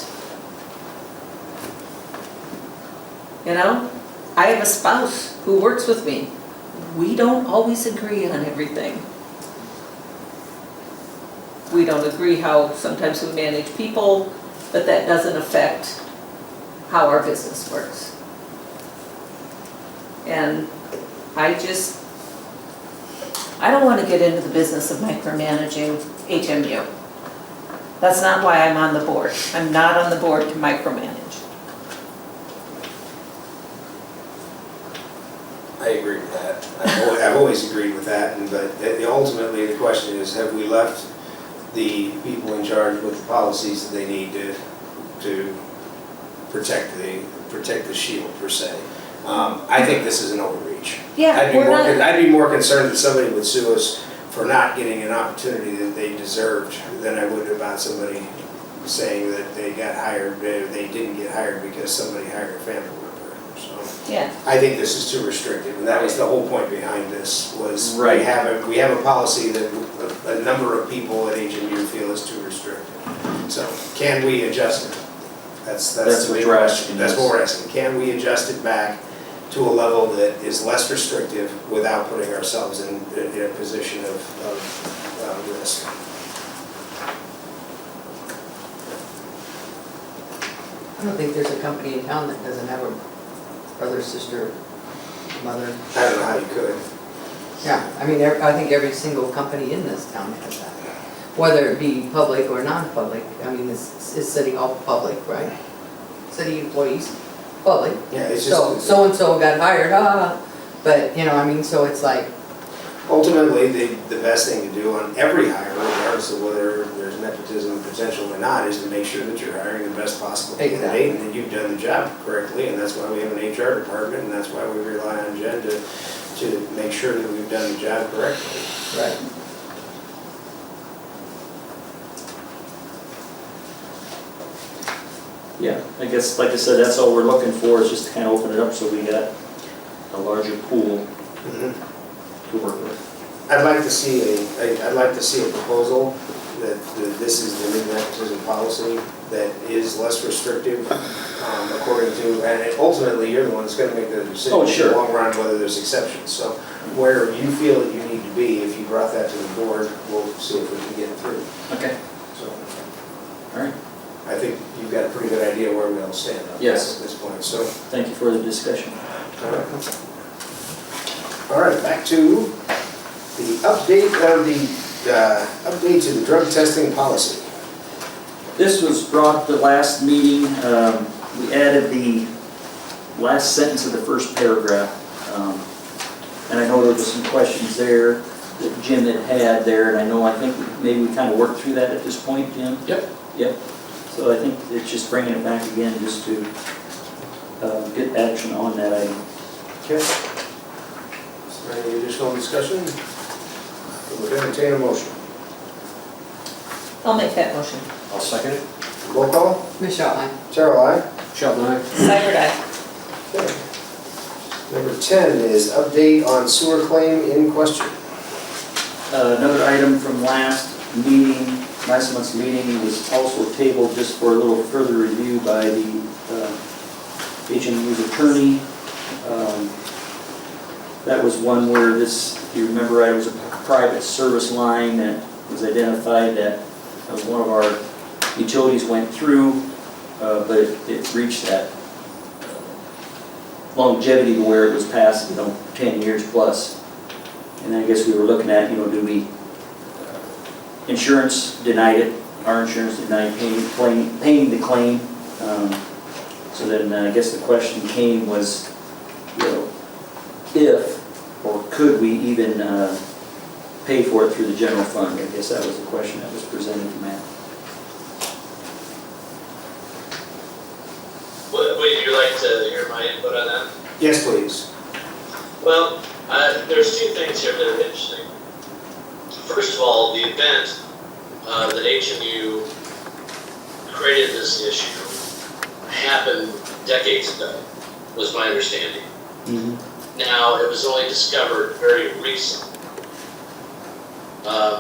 I have a spouse who works with me. We don't always agree on everything. We don't agree how sometimes we manage people, but that doesn't affect how our business works. And I don't want to get into the business of micromanaging HMU. That's not why I'm on the board. I'm not on the board to micromanage. I agree with that. I've always agreed with that, but ultimately the question is, have we left the people in charge with the policies that they need to protect the shield per se? I think this is an overreach. Yeah, I'd be more concerned that somebody would sue us for not getting an opportunity that they deserved than I would about somebody saying that they got hired, they didn't get hired because somebody hired a family member. So Yeah. I think this is too restrictive, and that was the whole point behind this, was Right. we have a policy that a number of people at HMU feel is too restrictive. So can we adjust it? That's That's the what big we're question. asking, That's yes. what we're asking. Can we adjust it back to a level that is less restrictive without putting ourselves in a position of risk? I don't think there's a company in town that doesn't have a brother, sister, mother. I don't know how you could. Yeah, I mean, I think every single company in this town has that. Whether it be public or non-public, I mean, it's city all public, right? City employees, public. Yeah, it's So, just, so-and-so got hired, but, I mean, so it's like, ultimately, the best thing to do on every hire, regardless of whether there's nepotism potential or not, is to make sure that you're hiring the best possible candidate, Exactly. and that you've done the job correctly, and that's why we have an HR department, and that's why we rely on Jen to make sure that we've done the job correctly. right. Yeah, I guess, like I said, that's all we're looking for, is just to kind of open it up so we got a larger pool to work with. I'd like to see a proposal that this is the new nepotism policy that is less restrictive, according to, and ultimately, you're the one that's gonna make the decision Oh, in sure. the long run, whether there's exceptions. So where you feel that you need to be, if you brought that to the board, we'll see if we can get it through. Okay, So all right. I think you've got a pretty good idea where we all stand on Yes. this at this point, so. Thank you for the discussion. All right, back to the update of the, update to the drug testing policy. This was brought at the last meeting. We added the last sentence of the first paragraph. And I know there was some questions there that Jim had there, and I think maybe we kind of worked through that at this point, Jim? Yep. Yep. So I think it's just bringing it back again just to get action on that item. Okay. Is there any additional discussion? We'll entertain a motion. I'll make that motion. I'll second it. Roll call. Michelle, aye. Terrell, aye. Sheldon, aye. Cyber aye. Okay. Number 10 is update on sewer claim in question. Another item from last month's meeting was also tabled just for a little further review by the HMU's attorney. That was one where this, if you remember right, it was a private service line that was identified that one of our utilities went through, but it reached that longevity to where it was past, 10 years plus. And I guess we were looking at, do we, insurance denied it, our insurance denied paying the claim. So then I guess the question came was, if or could we even pay for it through the general fund? I guess that was the question that was presented to Matt. Would you like to hear my input on that? Yes, please. Well, there's two things here that are interesting. First of all, the event that HMU created this issue happened decades ago, was my understanding. Now, it was only discovered very recently.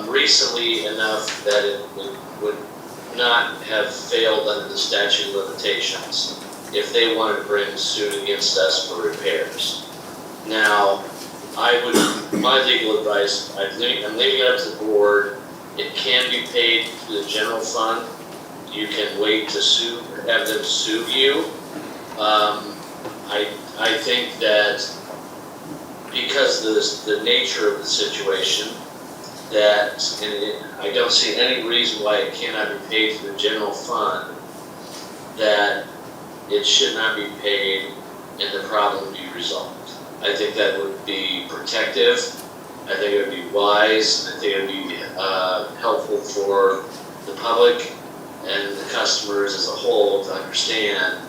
Recently enough that it would not have failed under the statute of limitations if they wanted to bring suit against us for repairs. Now, my legal advice, I'm leaving it up to the board. It can be paid to the general fund. You can wait to sue, have them sue you. I think that because the nature of the situation, that I don't see any reason why it cannot be paid to the general fund, that it should not be paid and the problem be resolved. I think that would be protective. I think it would be wise. I think it would be helpful for the public and the customers as a whole to understand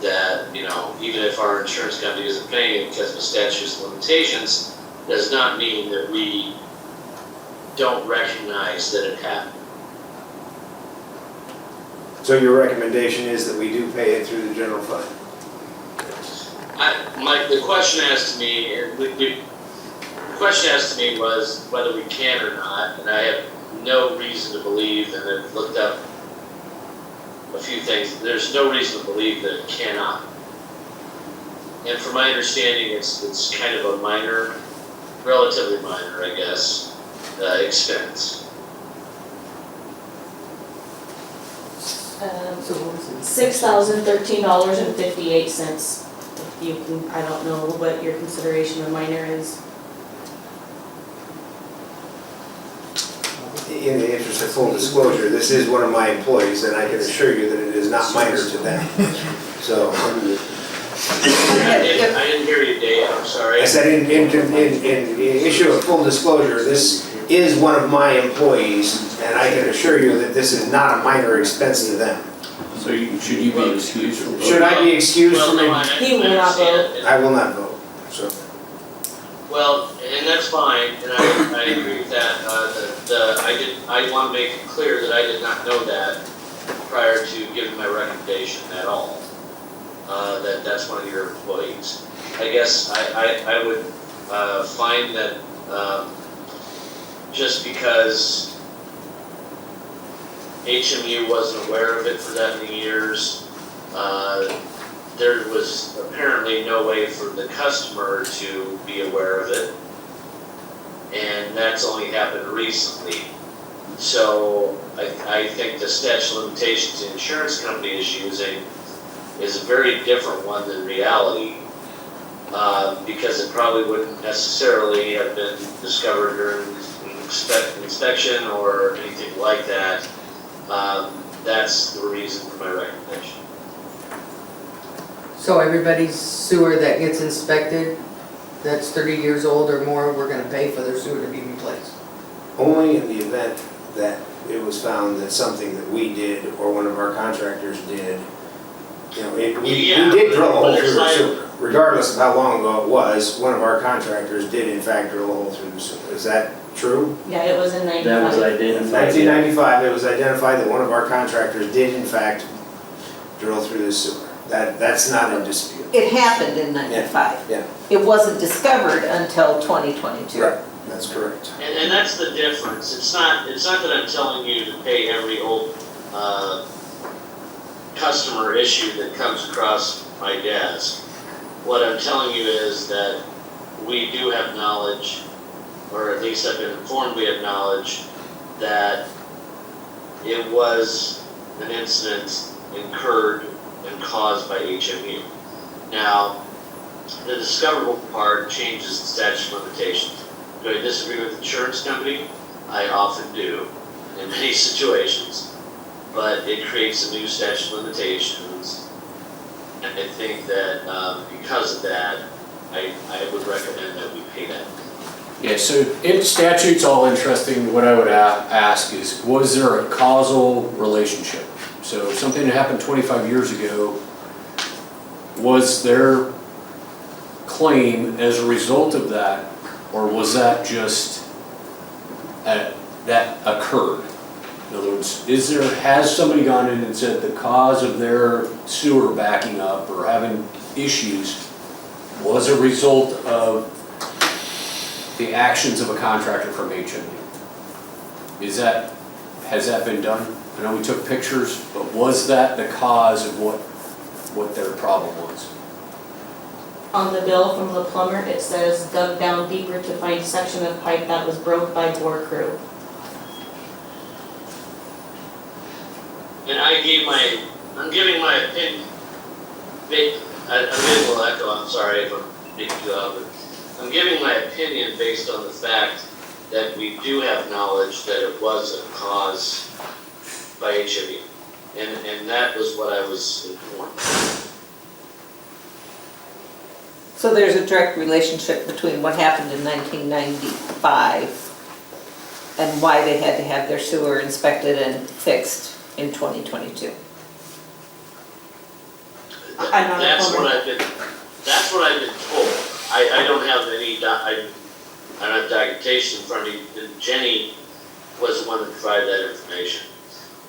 that, even if our insurance company isn't paying it because of the statute of limitations, does not mean that we don't recognize that it happened. So your recommendation is that we do pay it through the general fund? The question asked to me, was whether we can or not, and I have no reason to believe, and I've looked up a few things, there's no reason to believe that it cannot. And from my understanding, it's kind of a minor, relatively minor, I guess, expense. So what was it? $6,013.58. You can, I don't know what your consideration of minor is. In the interest of full disclosure, this is one of my employees, and I can assure you that it is not minor to them. So, I didn't hear you, Dave, I'm sorry. I said in issue of full disclosure, this is one of my employees, and I can assure you that this is not a minor expense to them. So should you be excused from voting? Should I be excused Well, from no, it? He will not understand. I will not vote, so. Well, and that's fine, and I agree with that. I want to make it clear that I did not know that prior to giving my recommendation at all. That's one of your employees. I guess I would find that just because HMU wasn't aware of it for that many years. There was apparently no way for the customer to be aware of it. And that's only happened recently. So I think the statute of limitations the insurance company is using is a very different one than reality. Because it probably wouldn't necessarily have been discovered during an inspection or anything like that. That's the reason for my recommendation. So everybody's sewer that gets inspected, that's 30 years old or more, we're gonna pay for their sewer to be replaced. Only in the event that it was found that something that we did or one of our contractors did, you know, we did drill a hole through the sewer. Regardless of how long ago it was, one of our contractors did in fact drill a hole through the sewer. Is that true? Yeah, it was in '95. That was In identified. 1995, it was identified that one of our contractors did in fact drill through the sewer. That's not in dispute. It happened in '95. Yeah. It wasn't discovered until 2022. Right, that's correct. And that's the difference. It's not that I'm telling you to pay every old customer issue that comes across my desk. What I'm telling you is that we do have knowledge, or at least I've been informed we have knowledge, that it was an incident incurred and caused by HMU. Now, the discoverable part changes the statute of limitations. Do I disagree with the insurance company? I often do, in many situations. But it creates a new statute of limitations. And I think that because of that, I would recommend that we pay that. Yeah, so in statute's all interesting. What I would ask is, was there a causal relationship? So if something that happened 25 years ago, was their claim as a result of that, or was that just that occurred? In other words, has somebody gone in and said the cause of their sewer backing up or having issues was a result of the actions of a contractor from HMU? Has that been done? I know we took pictures, but was that the cause of what their problem was? On the bill from the plumber, it says dug down deeper to find section of pipe that was broke by bore crew. And I'm giving my opinion. I'm getting a little echo, I'm sorry if I'm being too loud, but I'm giving my opinion based on the fact that we do have knowledge that it was a cause by HMU. And that was what I was informed. So there's a direct relationship between what happened in 1995 and why they had to have their sewer inspected and fixed in 2022. I'm not a That's plumber. that's what I've been told. I don't have any, I don't have documentation in front of me. Jenny was the one that provided that information.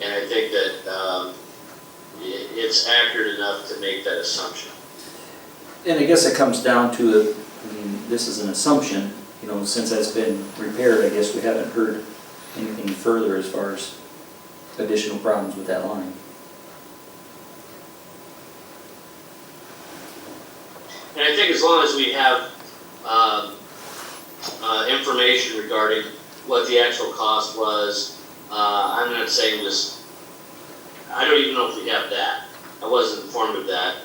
And I think that it's accurate enough to make that assumption. And I guess it comes down to, this is an assumption, since that's been repaired, I guess we haven't heard anything further as far as additional problems with that line. And I think as long as we have information regarding what the actual cost was, I'm not saying this, I don't even know if we have that. I wasn't informed of that.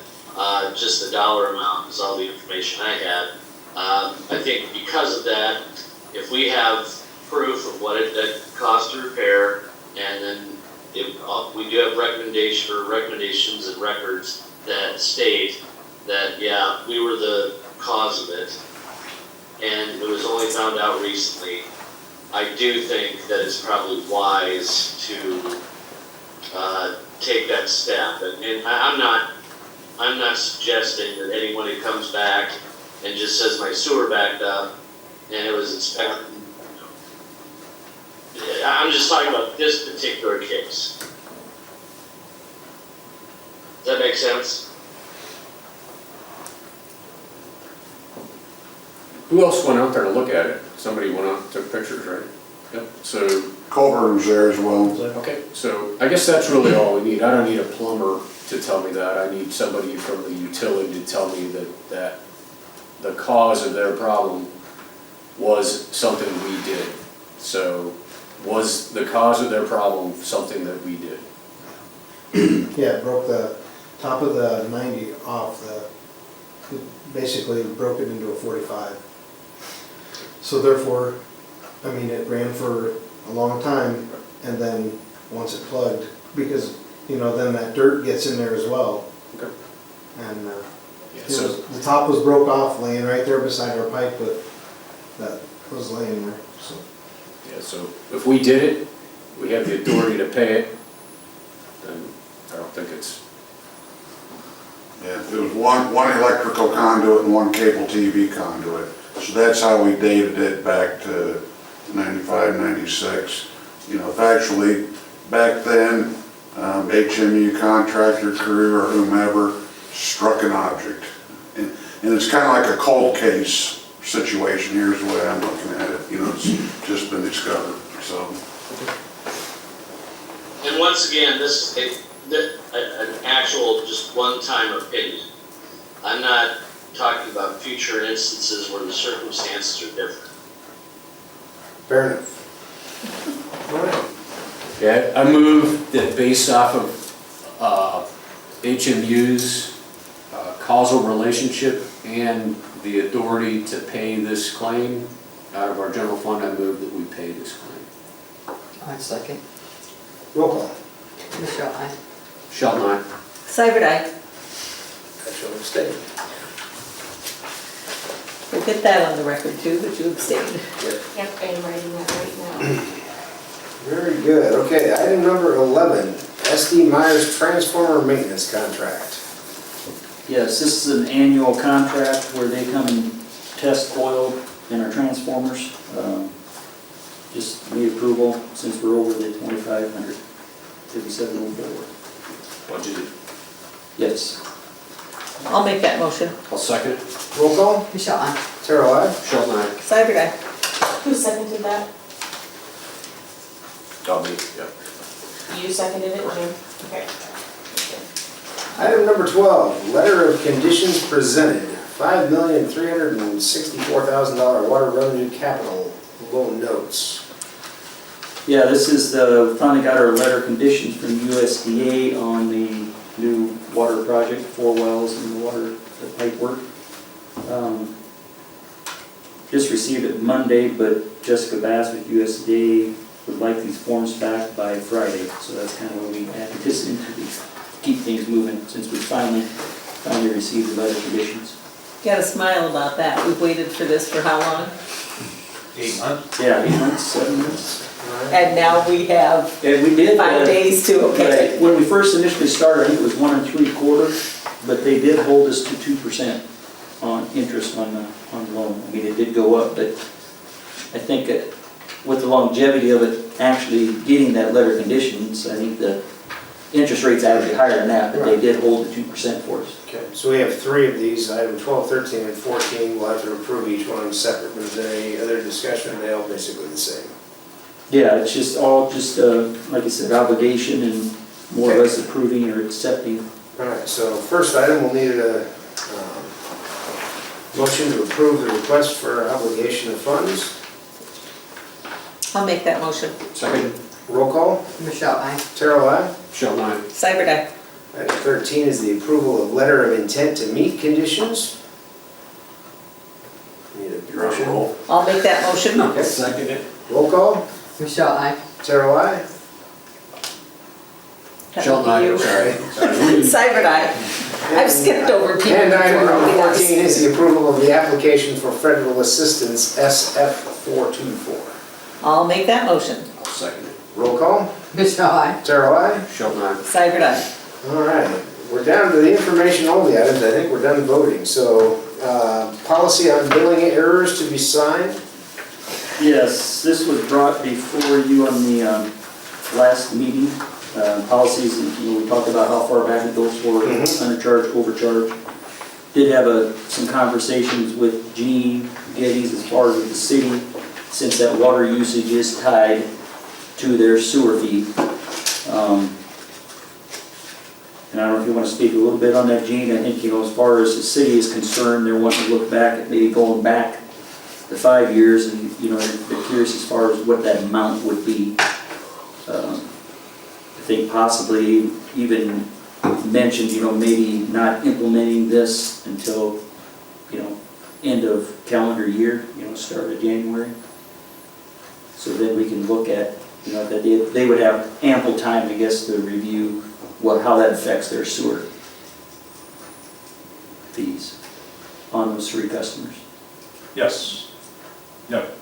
Just the dollar amount is all the information I had. I think because of that, if we have proof of what it cost to repair, and then we do have recommendations and records that state that, yeah, we were the cause of it, and it was only found out recently, I do think that it's probably wise to take that step. And I'm not suggesting that anyone who comes back and just says my sewer backed up and it was inspected. I'm just talking about this particular case. Does that make sense? Who else went out there to look at it? Somebody went out and took pictures, right? Yep. So culverts there as well. Okay, so I guess that's really all we need. I don't need a plumber to tell me that. I need somebody from the utility to tell me that the cause of their problem was something we did. So was the cause of their problem something that we did? Yeah, it broke the top of the 90 off it basically broke it into a 45. So therefore, I mean, it ran for a long time, and then once it plugged, because, you know, then that dirt gets in there as well. Okay. And Yeah, it so, was, the top was broke off, laying right there beside our pipe, but that was laying there, so. yeah, so if we did it, we have the authority to pay it, then I don't think it's, Yeah, it was one electrical conduit and one cable TV conduit. So that's how we dated it back to 95, 96. You know, if actually back then, HMU contractor crew or whomever struck an object. And it's kind of like a cold case situation. Here's the way I'm looking at it. You know, it's just been discovered, so. And once again, this is an actual, just one-time opinion. I'm not talking about future instances where the circumstances are different. Fair enough. All right. yeah, I move that based off of HMU's causal relationship and the authority to pay this claim out of our general fund, I move that we pay this claim. I second. Roll call. Michelle, aye. Sheldon, aye. Seibert, aye. I shall abstain. We'll get that on the record too, that you abstained. Yep, I am writing that right now. Very good. Okay, item number 11, SD Myers Transformer Maintenance Contract. Yes, this is an annual contract where they come and test oil in our transformers. Just need approval since we're over the 2,500, 5704. Budgeted. Yes. I'll make that motion. I'll second it. Roll call. Michelle, aye. Terrell, aye. Sheldon, aye. Seibert, aye. Who seconded that? I'll be, yeah. You seconded it, Jim? Okay. Item number 12, letter of conditions presented, $5,364,000 water revenue capital loan notes. Yeah, this is the, finally got our letter of conditions from USDA on the new water project, 4 wells and the water, the pipe work. Just received it Monday, but Jessica Bass with USDA would like these forms back by Friday. So that's kind of what we anticipated to keep things moving since we finally received the letter of conditions. Got a smile about that. We've waited for this for how long? 8 months? Yeah, 8 months, 7 months. And now we have And we did. 5 days to okay. Right. When we first initially started, I think it was 1 3/4, but they did hold us to 2% on interest on the loan. I mean, it did go up, but I think with the longevity of it actually getting that letter of conditions, I think the interest rate's actually higher than that, but they did hold the 2% for us. Okay, so we have 3 of these, item 12, 13, and 14. We'll have to approve each one separate. Is there any other discussion? They're all basically the same. Yeah, it's just all like I said, obligation and more or less approving or accepting. All right, so first item, we'll need a motion to approve the request for obligation of funds. I'll make that motion. Second. Roll call. Michelle, aye. Terrell, aye. Sheldon, aye. Seibert, aye. Item 13 is the approval of letter of intent to meet conditions. Need a motion. Roll. I'll make that motion. Okay. Second it. Roll call. Michelle, aye. Terrell, aye. Sheldon, aye. You. Sorry. Seibert, aye. I've skipped over people. And item before, number yes. 14 is the approval of the application for federal assistance SF424. I'll make that motion. I'll second it. Roll call. Michelle, aye. Terrell, aye. Sheldon, aye. Seibert, aye. All right, we're down to the information only items. I think we're done voting. So, policy on billing errors to be signed. Yes, this was brought before you on the last meeting. Policies, we talked about how far back it goes for undercharge, overcharge. Did have some conversations with Gene Geddes as far as with the city, since that water usage is tied. to their sewer fee. And I don't know if you want to speak a little bit on that, Gene. I think, as far as the city is concerned, they're wanting to look back at maybe going back to 5 years, and, they're curious as far as what that amount would be. I think possibly even mentioned, maybe not implementing this until, end of calendar year, start of January. So then we can look at, that they would have ample time, I guess, to review how that affects their sewer fees on those 3 customers. Yes. Yep.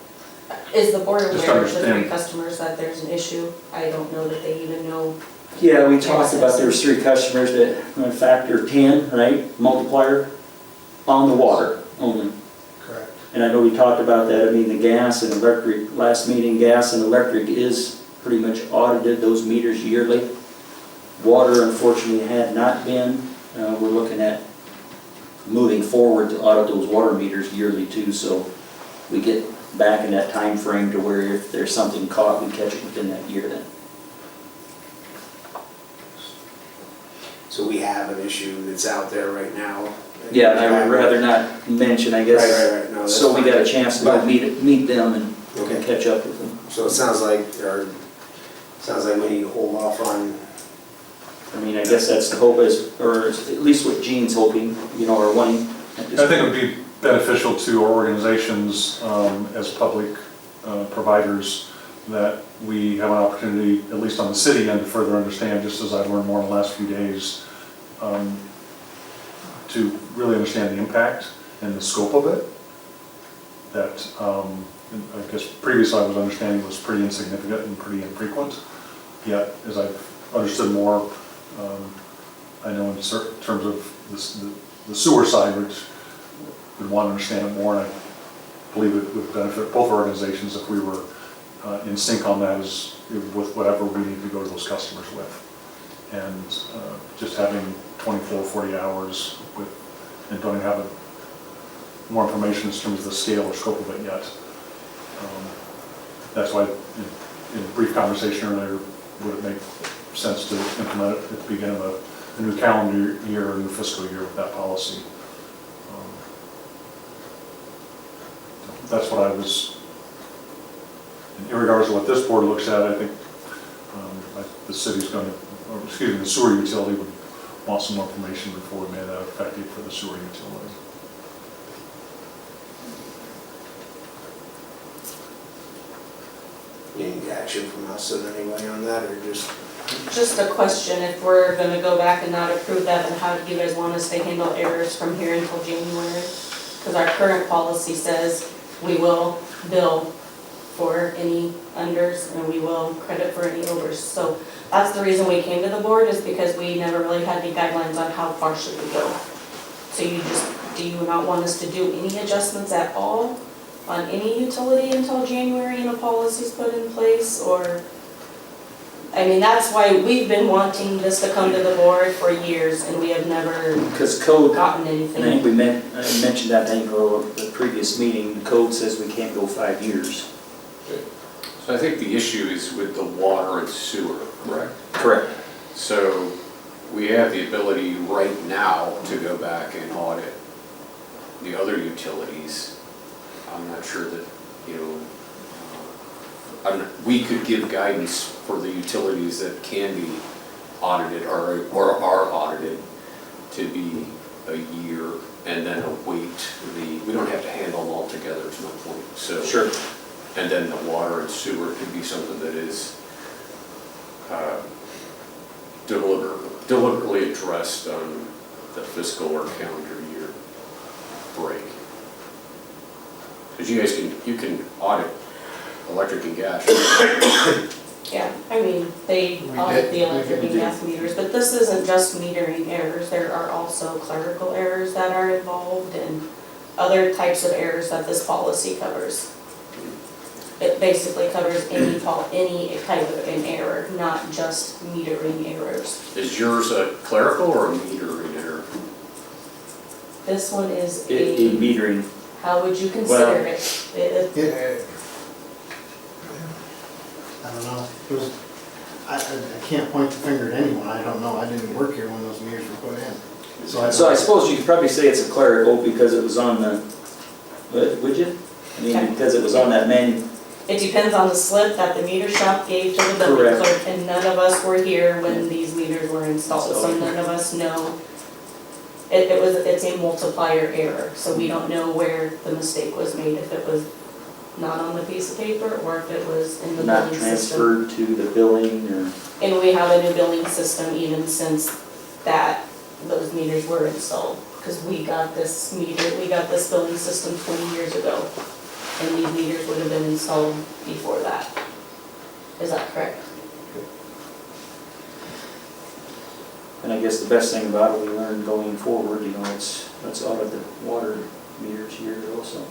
Is the board Just aware of the 3 understand. customers that there's an issue? I don't know that they even know. Yeah, we talked about there's 3 customers that, factor 10, right, multiplier on the water only. Correct. And I know we talked about that, the gas and electric, last meeting, gas and electric is pretty much audited, those meters yearly. Water unfortunately had not been. We're looking at moving forward to audit those water meters yearly too, so we get back in that time frame to where if there's something caught, we catch it within that year then. So we have an issue that's out there right now. Yeah, I would rather not mention, I guess. Right, no, that's So we fine. got a chance to go meet them and Okay. catch up with them. So it sounds like we need to hold off on, I guess that's the hope or at least what Gene's hoping, or wanting at this I think it point. would be beneficial to our organizations as public providers that we have an opportunity, at least on the city end, to further understand, just as I've learned more in the last few days, to really understand the impact and the scope of it. That, I guess previously I was understanding was pretty insignificant and pretty infrequent. Yet, as I've understood more, I know in terms of the sewer side, which would want to understand it more, and I believe it would benefit both organizations if we were in sync on that with whatever we need to go to those customers with. And just having 24, 40 hours and don't have more information in terms of the scale or scope of it yet. That's why in a brief conversation earlier, would it make sense to implement it at the beginning of a new calendar year or new fiscal year with that policy? That's what I was, in regards to what this board looks at, I think the city's going to, the sewer utility would want some more information before we made that effective for the sewer utility. you need action from us in any way on that, or just? Just a question, if we're gonna go back and not approve that, then how do you guys want us to handle errors from here until January? Because our current policy says we will bill for any unders and we will credit for any overs. So that's the reason we came to the board, is because we never really had any guidelines on how far should we go. So do you not want us to do any adjustments at all on any utility until January and a policy's put in place, or? That's why we've been wanting this to come to the board for years, and we have never Because code, gotten and I think anything. I mentioned that, I think, the previous meeting, the code says we can't go 5 years. So I think the issue is with the water and sewer, correct? Correct. So we have the ability right now to go back and audit the other utilities. I'm not sure that, we could give guidance for the utilities that can be audited or are audited to be a year and then await we don't have to handle them all together, is my point. So, Sure. and then the water and sewer could be something that is deliberately addressed on the fiscal or calendar year break. Because you can audit electric and gas. Yeah, they audit the electric and gas meters, but this isn't just metering errors. There are also clerical errors that are involved and other types of errors that this policy covers. It basically covers any type of an error, not just metering errors. Is yours a clerical or a metering error? This one is A metering. how would you consider it? I don't know. It was, I can't point the finger at anyone, I don't know, I didn't work here when those meters were put in. So I suppose you could probably say it's a clerical because it was on the, would you? I mean, because it was on that menu. It depends on the slip that the meter shop gave to the building Correct. clerk, and none of us were here when these meters were installed, so none of us know. It's a multiplier error, so we don't know where the mistake was made, if it was not on the piece of paper, or if it was in the Not billing system. transferred to the billing or, And we have a new billing system even since those meters were installed, because we got this billing system 20 years ago. And these meters would have been installed before that. Is that correct? and I guess the best thing about it, we learned going forward, you know, let's audit the water meters here also.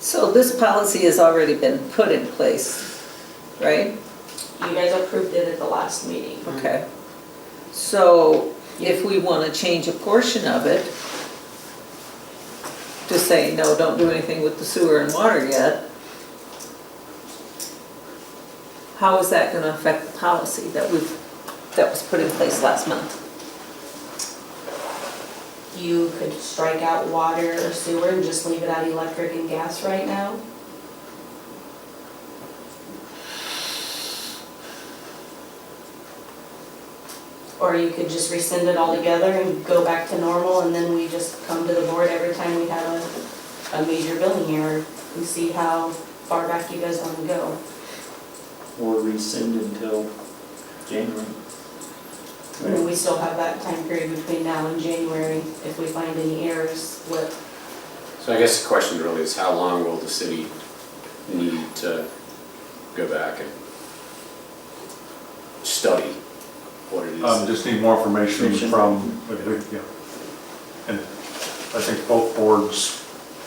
So this policy has already been put in place, right? You guys approved it at the last meeting. Okay. So if we want to change a portion of it, to say, no, don't do anything with the sewer and water yet, how is that going to affect the policy that was put in place last month? You could strike out water or sewer and just leave it at electric and gas right now. Or you could just rescind it altogether and go back to normal, and then we just come to the board every time we have a major billing error and see how far back you guys want to go. Or rescind until January. And we still have that time period between now and January. If we find any errors, what, So I guess the question really is, how long will the city need to go back and study what it is? Just need more information from, yeah. And I think both boards,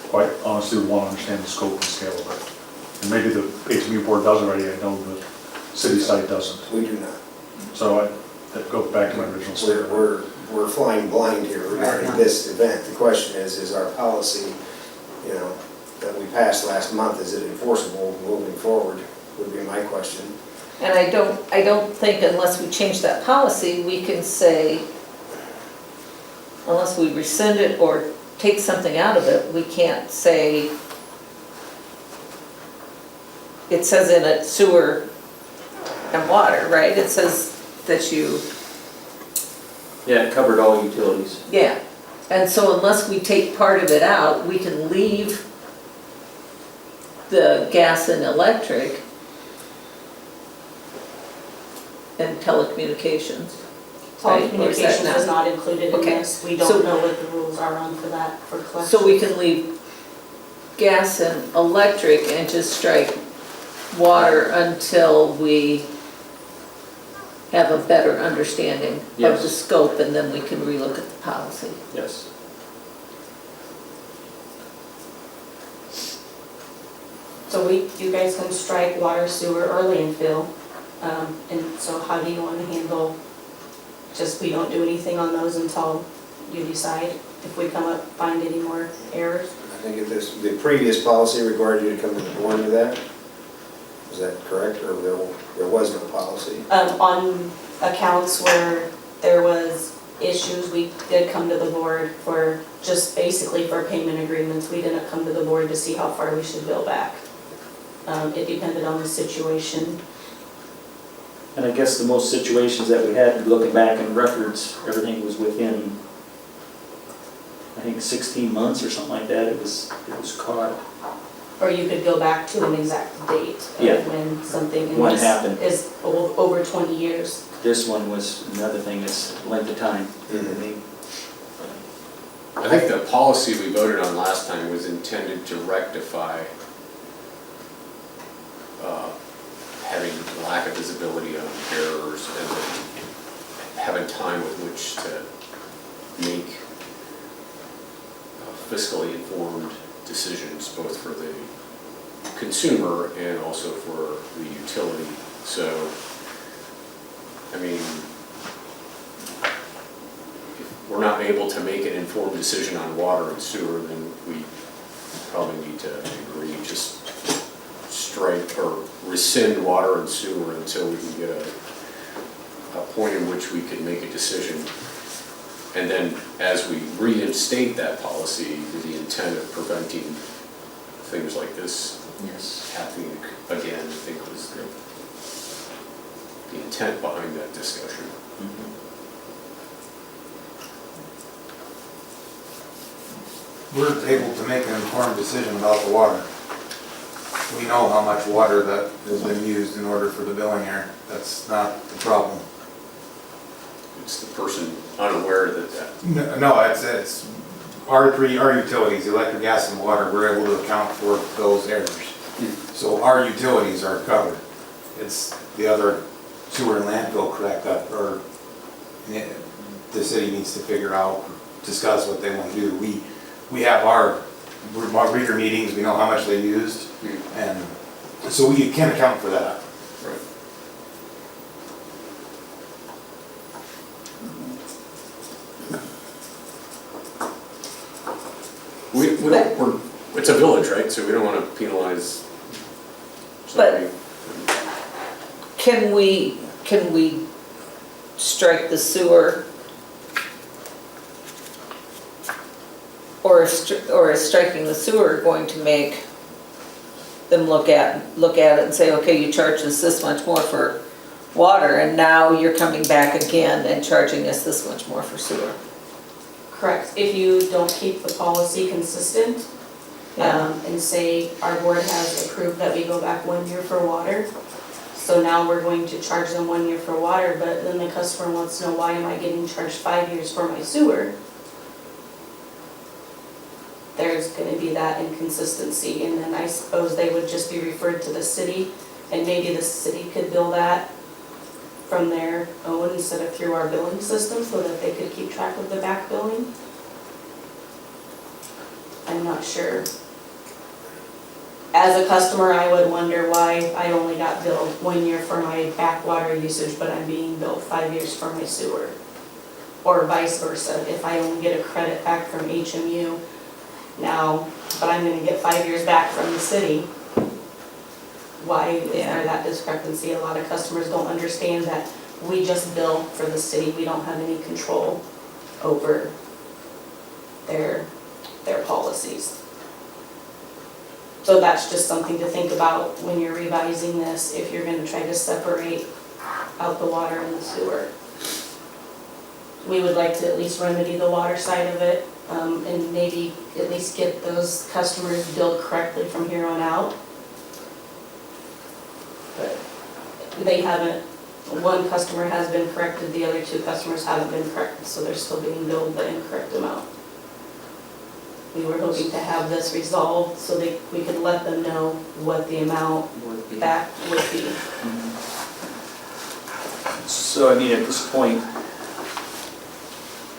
quite honestly, would want to understand the scope and scale of it. And maybe the HMU board does already, I know the city side doesn't. We do not. So that goes back to my original statement. We're flying blind here regarding this event. The question is our policy, you know, that we passed last month, is it enforceable moving forward, would be my question. And I don't think unless we change that policy, we can say, unless we rescind it or take something out of it, we can't say, it says in it sewer and water, right? It says that you, Yeah, it covered all utilities. yeah. And so unless we take part of it out, we can leave the gas and electric and telecommunications. Right? Or is that telecommunications is not included in Okay. this. We So- don't know what the rules are on for that, for collection. So we can leave gas and electric and just strike water until we have a better understanding of Yes. the scope, and then we can relook at the policy. Yes. So you guys can strike water, sewer, or landfill. And so how do you want to handle, just we don't do anything on those until you decide if we find any more errors? I think the previous policy required you to come to the board with that. Is that correct, or there was no policy? On accounts where there was issues, we did come to the board for just basically for payment agreements. We didn't come to the board to see how far we should bill back. It depended on the situation. And I guess the most situations that we had, looking back in records, everything was within, I think 16 months or something like that, it was caught. Or you could go back to an exact date Yeah. of when something in What this happened. is over 20 years. This one was another thing, it's length of time. I mean, I think the policy we voted on last time was intended to rectify having lack of visibility on errors and then having time with which to make fiscally informed decisions, both for the consumer and also for the utility. So, I mean, if we're not able to make an informed decision on water and sewer, then we probably need to agree just strike or rescind water and sewer until we can get a point in which we can make a decision. And then as we reinstate that policy with the intent of preventing things like this Yes. happening again, I think was the intent behind that discussion. We're able to make an informed decision about the water. We know how much water that has been used in order for the billing here. That's not the problem. It's the person unaware that No, it's our utilities, electric, gas, and water, we're able to account for those errors. So our utilities are covered. It's the other sewer and landfill correct that, or the city needs to figure out, discuss what they want to do. We have our reader meetings, we know how much they used, and so we can account for that. Right. It's a village, right? So we don't want to penalize somebody. Can we strike the sewer? Or is striking the sewer going to make them look at it and say, okay, you charged us this much more for water, and now you're coming back again and charging us this much more for sewer? Correct. If you don't keep the policy consistent, and say our board has approved that we go back 1 year for water, so now we're going to charge them 1 year for water, but then the customer wants to know, why am I getting charged 5 years for my sewer? There's gonna be that inconsistency, and then I suppose they would just be referred to the city, and maybe the city could bill that from their own instead of through our billing system, so that they could keep track of the back billing. I'm not sure. As a customer, I would wonder why I only got billed 1 year for my backwater usage, but I'm being billed 5 years for my sewer. Or vice versa, if I only get a credit back from HMU now, but I'm gonna get 5 years back from the city. Why is there that discrepancy? A lot of customers don't understand that we just bill for the city, we don't have any control over their policies. So that's just something to think about when you're revising this, if you're gonna try to separate out the water and the sewer. We would like to at least remedy the water side of it, and maybe at least get those customers billed correctly from here on out. But they haven't, one customer has been corrected, the other two customers haven't been corrected, so they're still being billed the incorrect amount. We were hoping to have this resolved so that we could let them know what the amount back would be. So, I mean, at this point,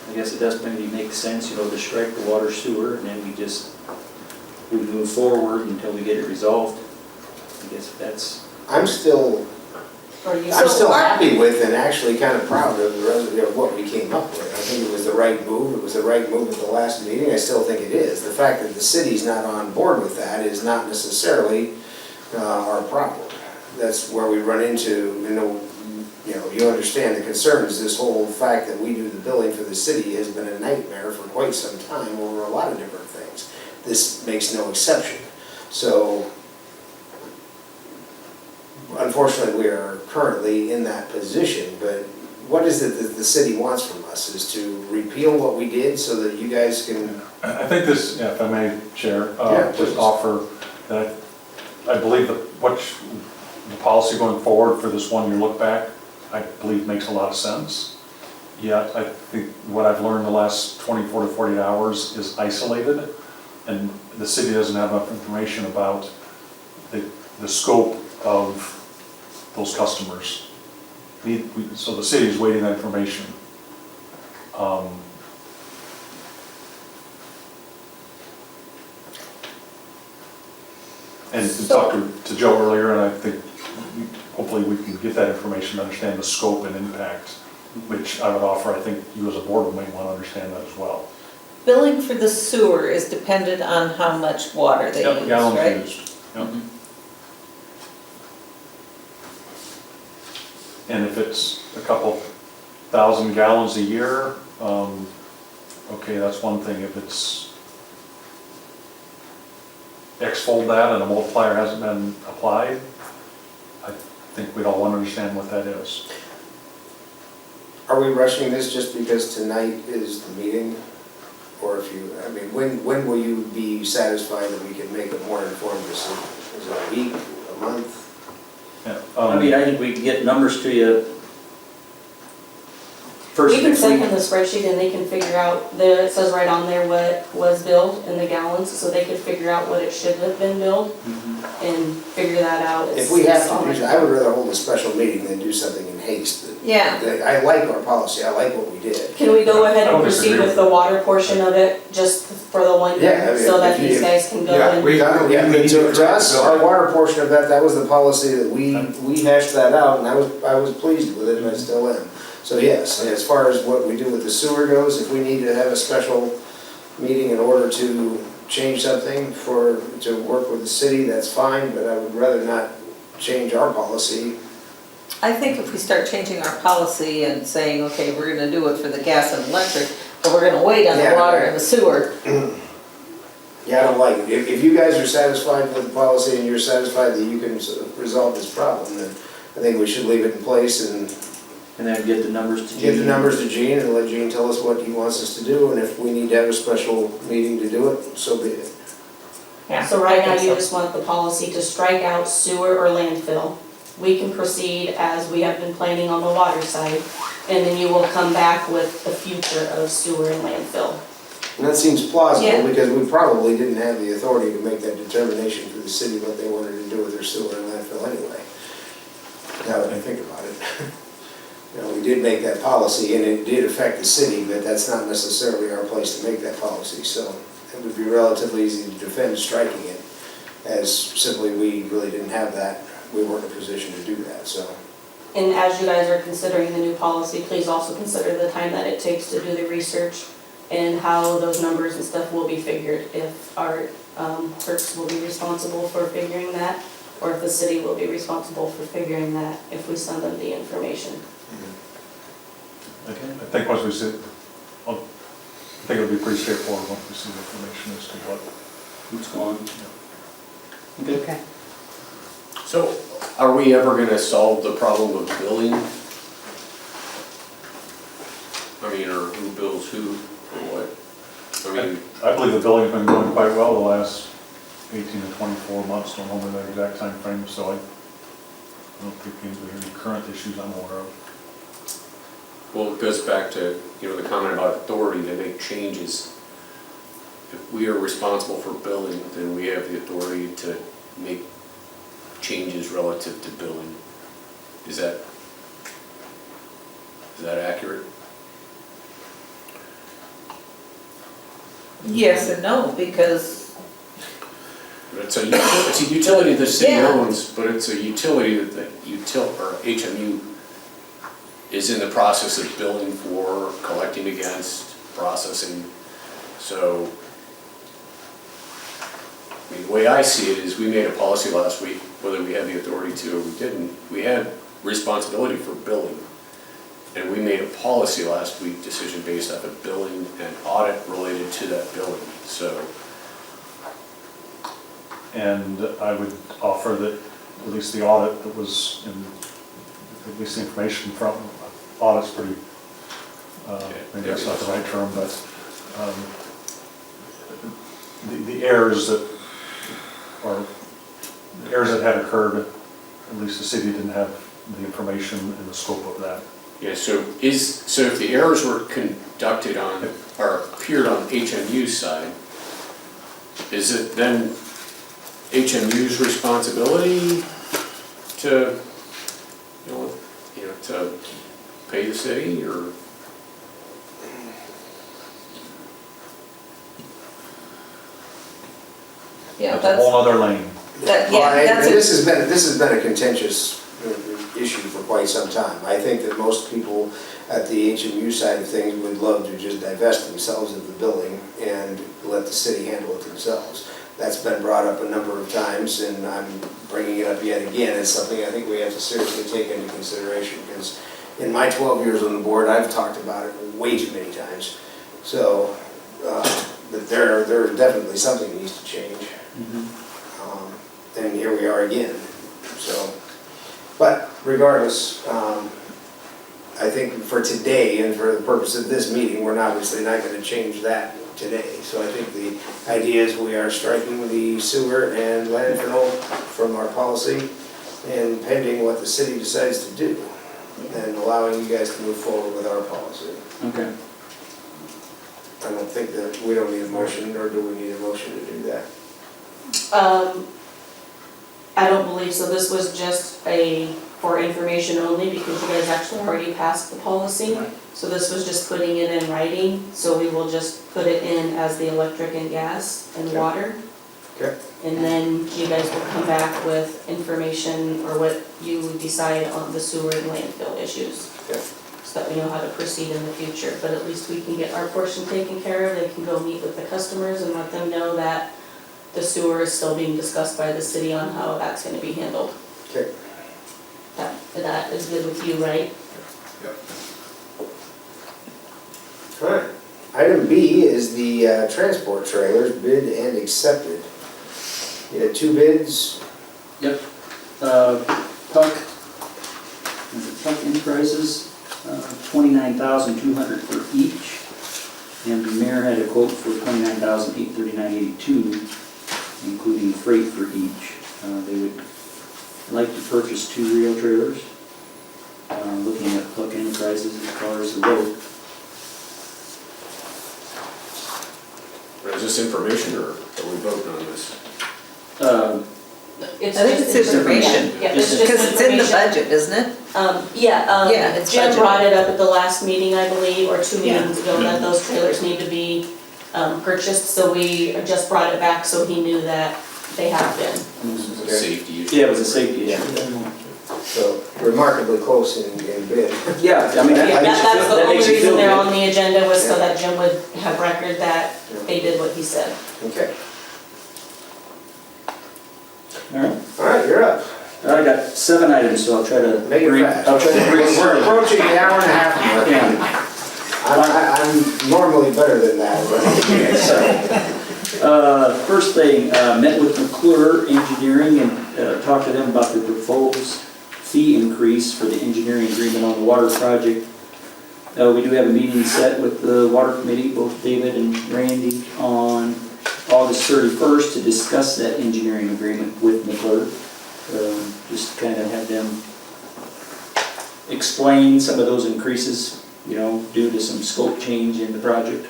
I guess it does maybe make sense, you know, to strike the water sewer, and then we move forward until we get it resolved. I guess that's, I'm still happy with and actually kind of proud of what we came up with. I think it was the right move. It was the right move at the last meeting. I still think it is. The fact that the city's not on board with that is not necessarily our problem. That's where we run into, you understand the concerns. This whole fact that we do the billing for the city has been a nightmare for quite some time over a lot of different things. This makes no exception. So, unfortunately, we are currently in that position, but what is it that the city wants from us? Is to repeal what we did so that you guys can... I think this, if I may, Chair, Yeah, just offer that I believe the policy going forward for this 1 year look back, I believe makes a lot of sense. Yet I think what I've learned the last 24 to 48 hours is isolated, and the city doesn't have enough information about the scope of those customers. So the city is waiting that information. And to talk to Joe earlier, and I think hopefully we can get that information to understand the scope and impact, which I would offer, I think you as a board might want to understand that as well. Billing for the sewer is dependent on how much water they use, Gallons right? used. Yep. And if it's a couple thousand gallons a year, okay, that's one thing. If it's X-fold that and a multiplier hasn't been applied, I think we'd all want to understand what that is. Are we rushing this just because tonight is the meeting? Or if you, I mean, when will you be satisfied that we can make a more informed decision? Is it a week, a month? Yeah, I mean, I think we can get numbers to you first We can next send week. them the spreadsheet and they can figure out, it says right on there what was billed in the gallons, so they could figure out what it should have been billed and figure that out. If we have to, I would rather hold a special meeting than do something in haste. Yeah. I like our policy, I like what we did. Can we go ahead I and don't proceed disagree with with the water portion of it, just for the 1 Yeah, I year, mean, so that if you- these guys can go Yeah, and? we- Yeah, we but need to correct us, the our billing. water portion of that was the policy that we hashed that out, and I was pleased with it, and I still am. So yes, as far as what we do with the sewer goes, if we need to have a special meeting in order to change something to work with the city, that's fine, but I would rather not change our policy. I think if we start changing our policy and saying, okay, we're gonna do it for the gas and electric, but we're gonna wait on the Yeah. water and the sewer, Yeah, I don't like it. If you guys are satisfied with the policy and you're satisfied that you can resolve this problem, then I think we should leave it in place and And then get the numbers to you. give the numbers to Gene and let Gene tell us what he wants us to do, and if we need to have a special meeting to do it, so be it. yeah. So right now, I think you so. just want the policy to strike out sewer or landfill. We can proceed as we have been planning on the water side, and then you will come back with the future of sewer and landfill. And that seems plausible, Yeah. because we probably didn't have the authority to make that determination for the city, what they wanted to do with their sewer and landfill anyway. Now that I think about it. You know, we did make that policy, and it did affect the city, but that's not necessarily our place to make that policy, so it would be relatively easy to defend striking it, as simply we really didn't have that, we weren't in a position to do that, so. And as you guys are considering the new policy, please also consider the time that it takes to do the research and how those numbers and stuff will be figured, if our clerks will be responsible for figuring that, or if the city will be responsible for figuring that if we send them the information. I think once we see, I think it'll be pretty straightforward once we see the information as to what's going on. Okay. So are we ever gonna solve the problem of billing? I mean, or who bills who, or what? I mean, I believe the billing's been going quite well the last 18 to 24 months, don't remember the exact time frame, so I don't think there's any current issues I'm aware of. well, it goes back to, the comment about authority to make changes. If we are responsible for billing, then we have the authority to make changes relative to billing. Is that accurate? Yes and no, because, It's a utility the city Yeah. owns, but it's a utility that the or HMU is in the process of billing for, collecting against, processing. So, I mean, the way I see it is we made a policy last week, whether we had the authority to or we didn't, we had responsibility for billing. And we made a policy last week decision based off of billing and audit related to that billing, so. And I would offer that at least the audit that was in, at least the information from, audit's pretty, maybe that's not the right term, but the errors that had occurred, at least the city didn't have the information and the scope of that. Yeah, so if the errors were conducted on, or appeared on HMU's side, is it then HMU's responsibility to, to pay the city, or? yeah, That's a whole other lane. that's This has been a contentious issue for quite some time. I think that most people at the HMU side of things would love to just divest themselves of the building and let the city handle it themselves. That's been brought up a number of times, and I'm bringing it up yet again. It's something I think we have to seriously take into consideration, because in my 12 years on the board, I've talked about it way too many times. So, but there's definitely something that needs to change. And here we are again, so. But regardless, I think for today and for the purpose of this meeting, we're obviously not going to change that today. So I think the idea is we are striking the sewer and landfill from our policy and pending what the city decides to do, and allowing you guys to move forward with our policy. Okay. I don't think that, we don't need a motion, or do we need a motion to do that? I don't believe so. This was just for information only, because you guys actually already passed the policy. So this was just putting it in writing, so we will just put it in as the electric and gas and water. Okay. And then you guys will come back with information or what you decide on the sewer and landfill issues. Okay. So that we know how to proceed in the future, but at least we can get our portion taken care of. They can go meet with the customers and let them know that the sewer is still being discussed by the city on how that's gonna be handled. Okay. That is good with you, right? All right. Item B is the transport trailers, bid and accepted. You had 2 bids. Yep. Puck, is it Puck Enterprises, $29,200 for each. And the mayor had a quote for $29,839.82, including freight for each. They would like to purchase 2 rail trailers. Looking at Puck Enterprises as far as the road. Is this information, or are we voting on this? I think it's information, Yeah, it's just because it's in the information. budget, isn't it? Yeah, it's Jim budgeted. brought it up at the last meeting, I believe, or 2 Yeah. meetings ago, that those trailers need to be purchased, so we just brought it back so he knew that they have been. This is a safety issue. Yeah, it was a safety issue. So remarkably close in bid. Yeah, I mean, Yeah, that's the that only makes you reason feel they're good. on the agenda, was so that Jim would have record that they did what he said. Okay. All right. All right, you're up. I got 7 items, so I'll try to Make it fast. I'll try to bring We're approaching the hour and a half mark. Yeah. I'm normally better than that, but okay, so. First thing, met with McClure Engineering and talked to them about the proposed fee increase for the engineering agreement on the water project. We do have a meeting set with the water committee, both David and Randy, on August 31st to discuss that engineering agreement with McClure. Just kind of have them explain some of those increases, due to some scope change in the project.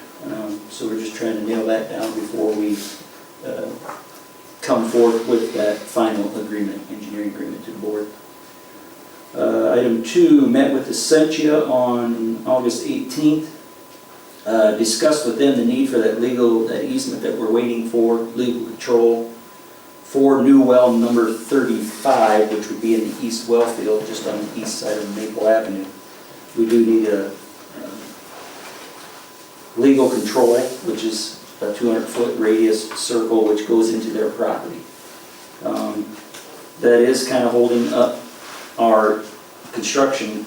So we're just trying to nail that down before we come forth with that final agreement, engineering agreement to the board. Item 2, met with Essentia on August 18th. Discussed with them the need for that easement that we're waiting for, legal control, for new well number 35, which would be in the east well field, just on the east side of Maple Avenue. We do need a legal control, which is a 200-foot radius circle which goes into their property. That is kind of holding up our construction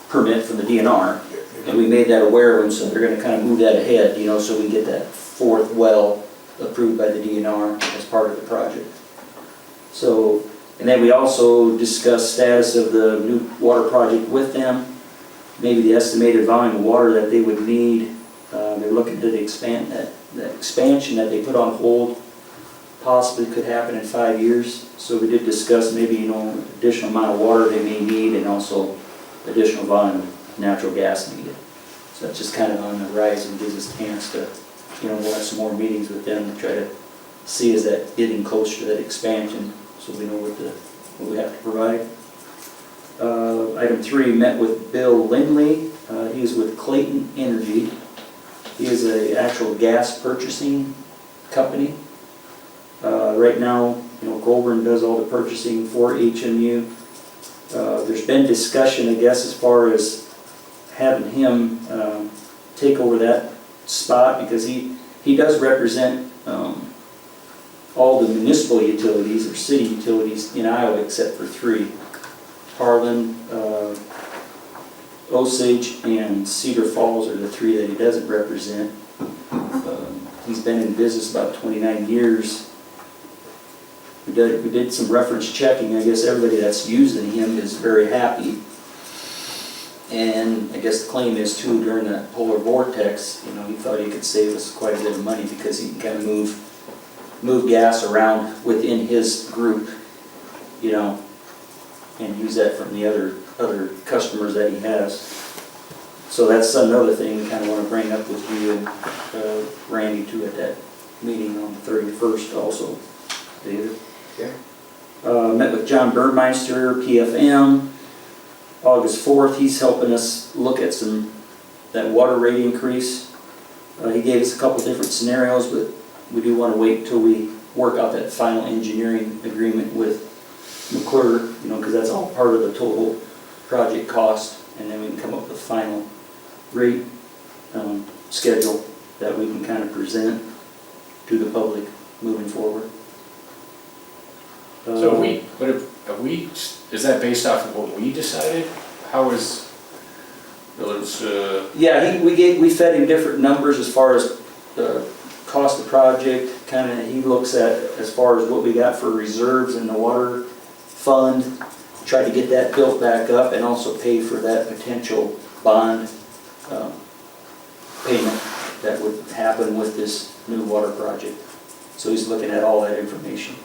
permit from the DNR, and we made that aware of them, so they're going to kind of move that ahead, so we get that 4th well approved by the DNR as part of the project. So, and then we also discussed status of the new water project with them, maybe the estimated volume of water that they would need. They're looking to expand that expansion that they put on hold possibly could happen in 5 years. So we did discuss maybe, additional amount of water they may need, and also additional volume of natural gas needed. So that's just kind of on the horizon, gives us a chance to, we'll have some more meetings with them to try to see is that getting closer to that expansion, so we know what we have to provide. Item 3, met with Bill Lindley. He is with Clayton Energy. He is an actual gas purchasing company. Right now, Goulburn does all the purchasing for HMU. There's been discussion, I guess, as far as having him take over that spot, because he does represent all the municipal utilities or city utilities in Iowa except for 3. Harlan, Osage, and Cedar Falls are the 3 that he doesn't represent. He's been in business about 29 years. We did some reference checking. I guess everybody that's using him is very happy. And I guess the claim is too, during that polar vortex, you know, he thought he could save us quite a bit of money because he can kind of move gas around within his group, you know, and use that from the other customers that he has. So that's another thing we kind of want to bring up with you and Randy too at that meeting on the 31st also, David. Okay. Met with John Burmeister, PFM, August 4th. He's helping us look at that water rate increase. He gave us a couple different scenarios, but we do want to wait till we work out that final engineering agreement with McClure, you know, because that's all part of the total project cost, and then we can come up with a final rate schedule that we can kind of present to the public moving forward. So is that based off of what we decided? How is, Yeah, we fed him different numbers as far as the cost of project, kind of, he looks at as far as what we got for reserves in the water fund, try to get that built back up and also pay for that potential bond payment that would happen with this new water project. So he's looking at all that information.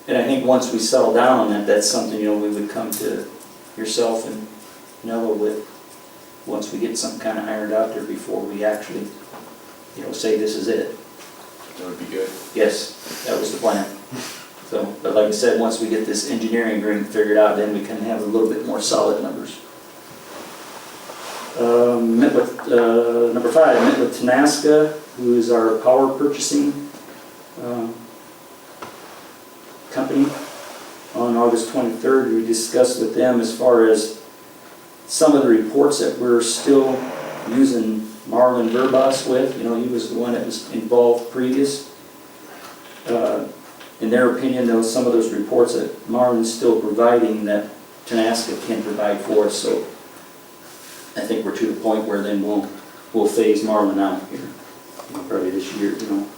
And I think once we settle down on that, that's something, you know, we would come to yourself and Nello with, once we get something kind of ironed out there before we actually, you know, say this is it. that would be good. Yes, that was the plan. So, but like I said, once we get this engineering agreement figured out, then we can have a little bit more solid numbers. Met with, number 5, met with Tenaska, who is our power purchasing company. On August 23rd, we discussed with them as far as some of the reports that we're still using Marlon Verbas with. You know, he was the one that was involved previous. In their opinion, though, some of those reports that Marlon's still providing that Tenaska can provide for us. So I think we're to the point where then we'll phase Marlon out here, you know, probably this year, you know,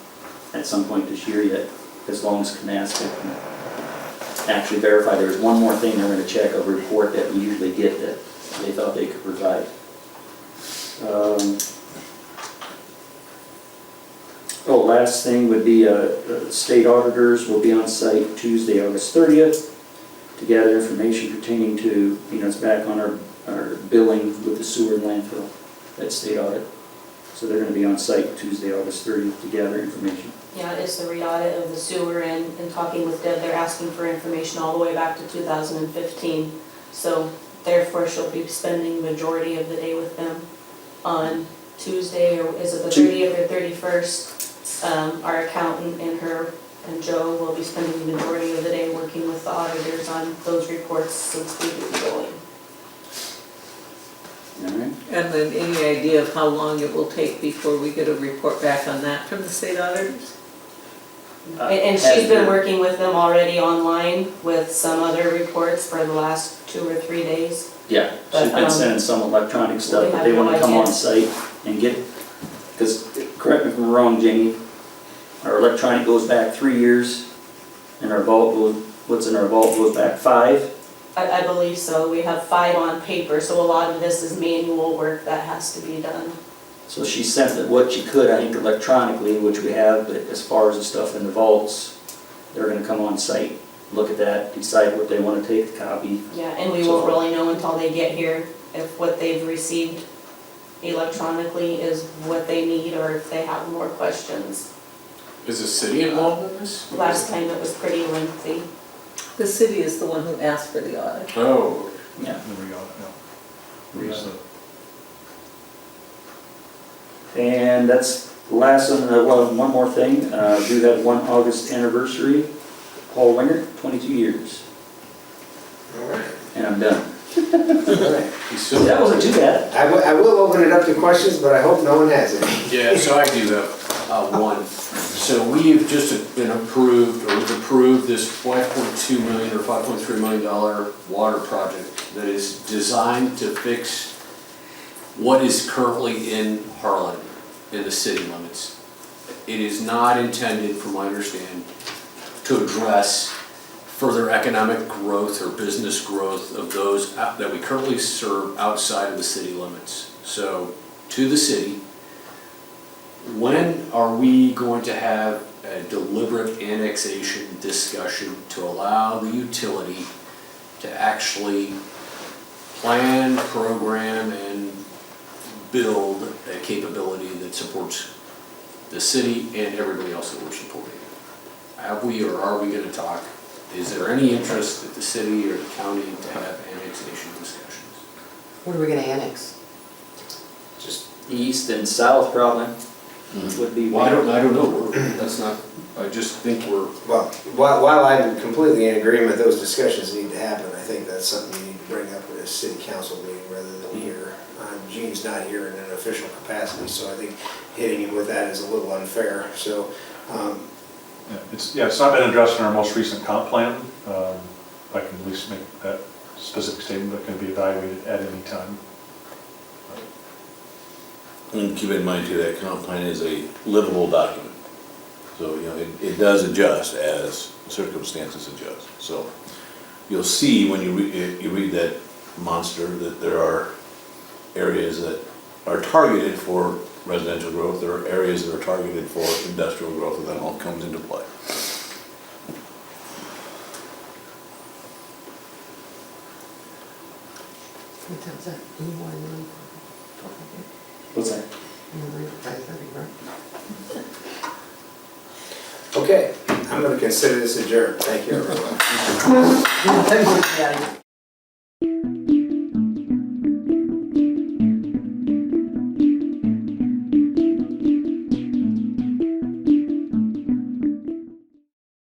at some point this year yet, as long as Tenaska can actually verify. There's one more thing they're going to check, a report that we usually get that they thought they could provide. Last thing would be state auditors will be on site Tuesday, August 30th to gather information pertaining to, you know, it's back on our billing with the sewer and landfill, that state audit. So they're going to be on site Tuesday, August 30th to gather information. Yeah, it's the re-audit of the sewer and talking with Deb, they're asking for information all the way back to 2015. So therefore she'll be spending the majority of the day with them on Tuesday, or is it the 30th or 31st? Our accountant and her and Joe will be spending the majority of the day working with the auditors on those reports since we will be going. All right. And then any idea of how long it will take before we get a report back on that from the state auditors? And she's been working with them already online with some other reports for the last 2 or 3 days. Yeah, she's been sending some electronic stuff, but have they no want to come idea. on site and get, because, correct me if I'm wrong, Jamie, our electronic goes back 3 years, and our vault goes, what's in our vault goes back 5. I believe so. We have 5 on paper, so a lot of this is manual work that has to be done. So she sent what she could, I think, electronically, which we have, but as far as the stuff in the vaults, they're gonna come on site, look at that, decide what they wanna take the copy. Yeah, and we won't really know until they get here if what they've received electronically is what they need or if they have more questions. Is the city involved in this? Last time it was pretty lengthy. The city is the one who asked for the audit. Oh, Yeah. The re-audit, yeah. And that's the last one, well, one more thing, do have one August anniversary, Paul Winger, 22 years, All right. and I'm done. All right. he's still. That wasn't too bad. I will open it up to questions, but I hope no one has any. Yeah, so I do though. One, so we've just been approved, or we've approved this $5.2 million or $5.3 million water project that is designed to fix what is currently in Harlan, in the city limits. It is not intended, from my understanding, to address further economic growth or business growth of those that we currently serve outside of the city limits. So, to the city, when are we going to have a deliberate annexation discussion to allow the utility to actually plan, program, and build a capability that supports the city and everybody else that we're supporting? Have we, or are we gonna talk? Is there any interest at the city or the county to have annexation discussions? What are we gonna annex? Just, East and south probably would be. Well, I don't know, that's not, I just think we're, well, while I'm completely in agreement, those discussions need to happen. I think that's something you need to bring up at a city council meeting rather than here. Gene's not here in an official capacity, so I think hitting him with that is a little unfair, so. It's not been addressed in our most recent comp plan. I can at least make that specific statement, but can be evaluated at any time. And keep in mind too, that comp plan is a livable document. So, you know, it does adjust as circumstances adjust. So you'll see when you read that monster that there are areas that are targeted for residential growth, there are areas that are targeted for industrial growth, and that all comes into play. What time's that? You want to leave? What's that? You want to leave at 5:30, right? Okay, I'm gonna consider this adjourned. Thank you, everyone. Yeah.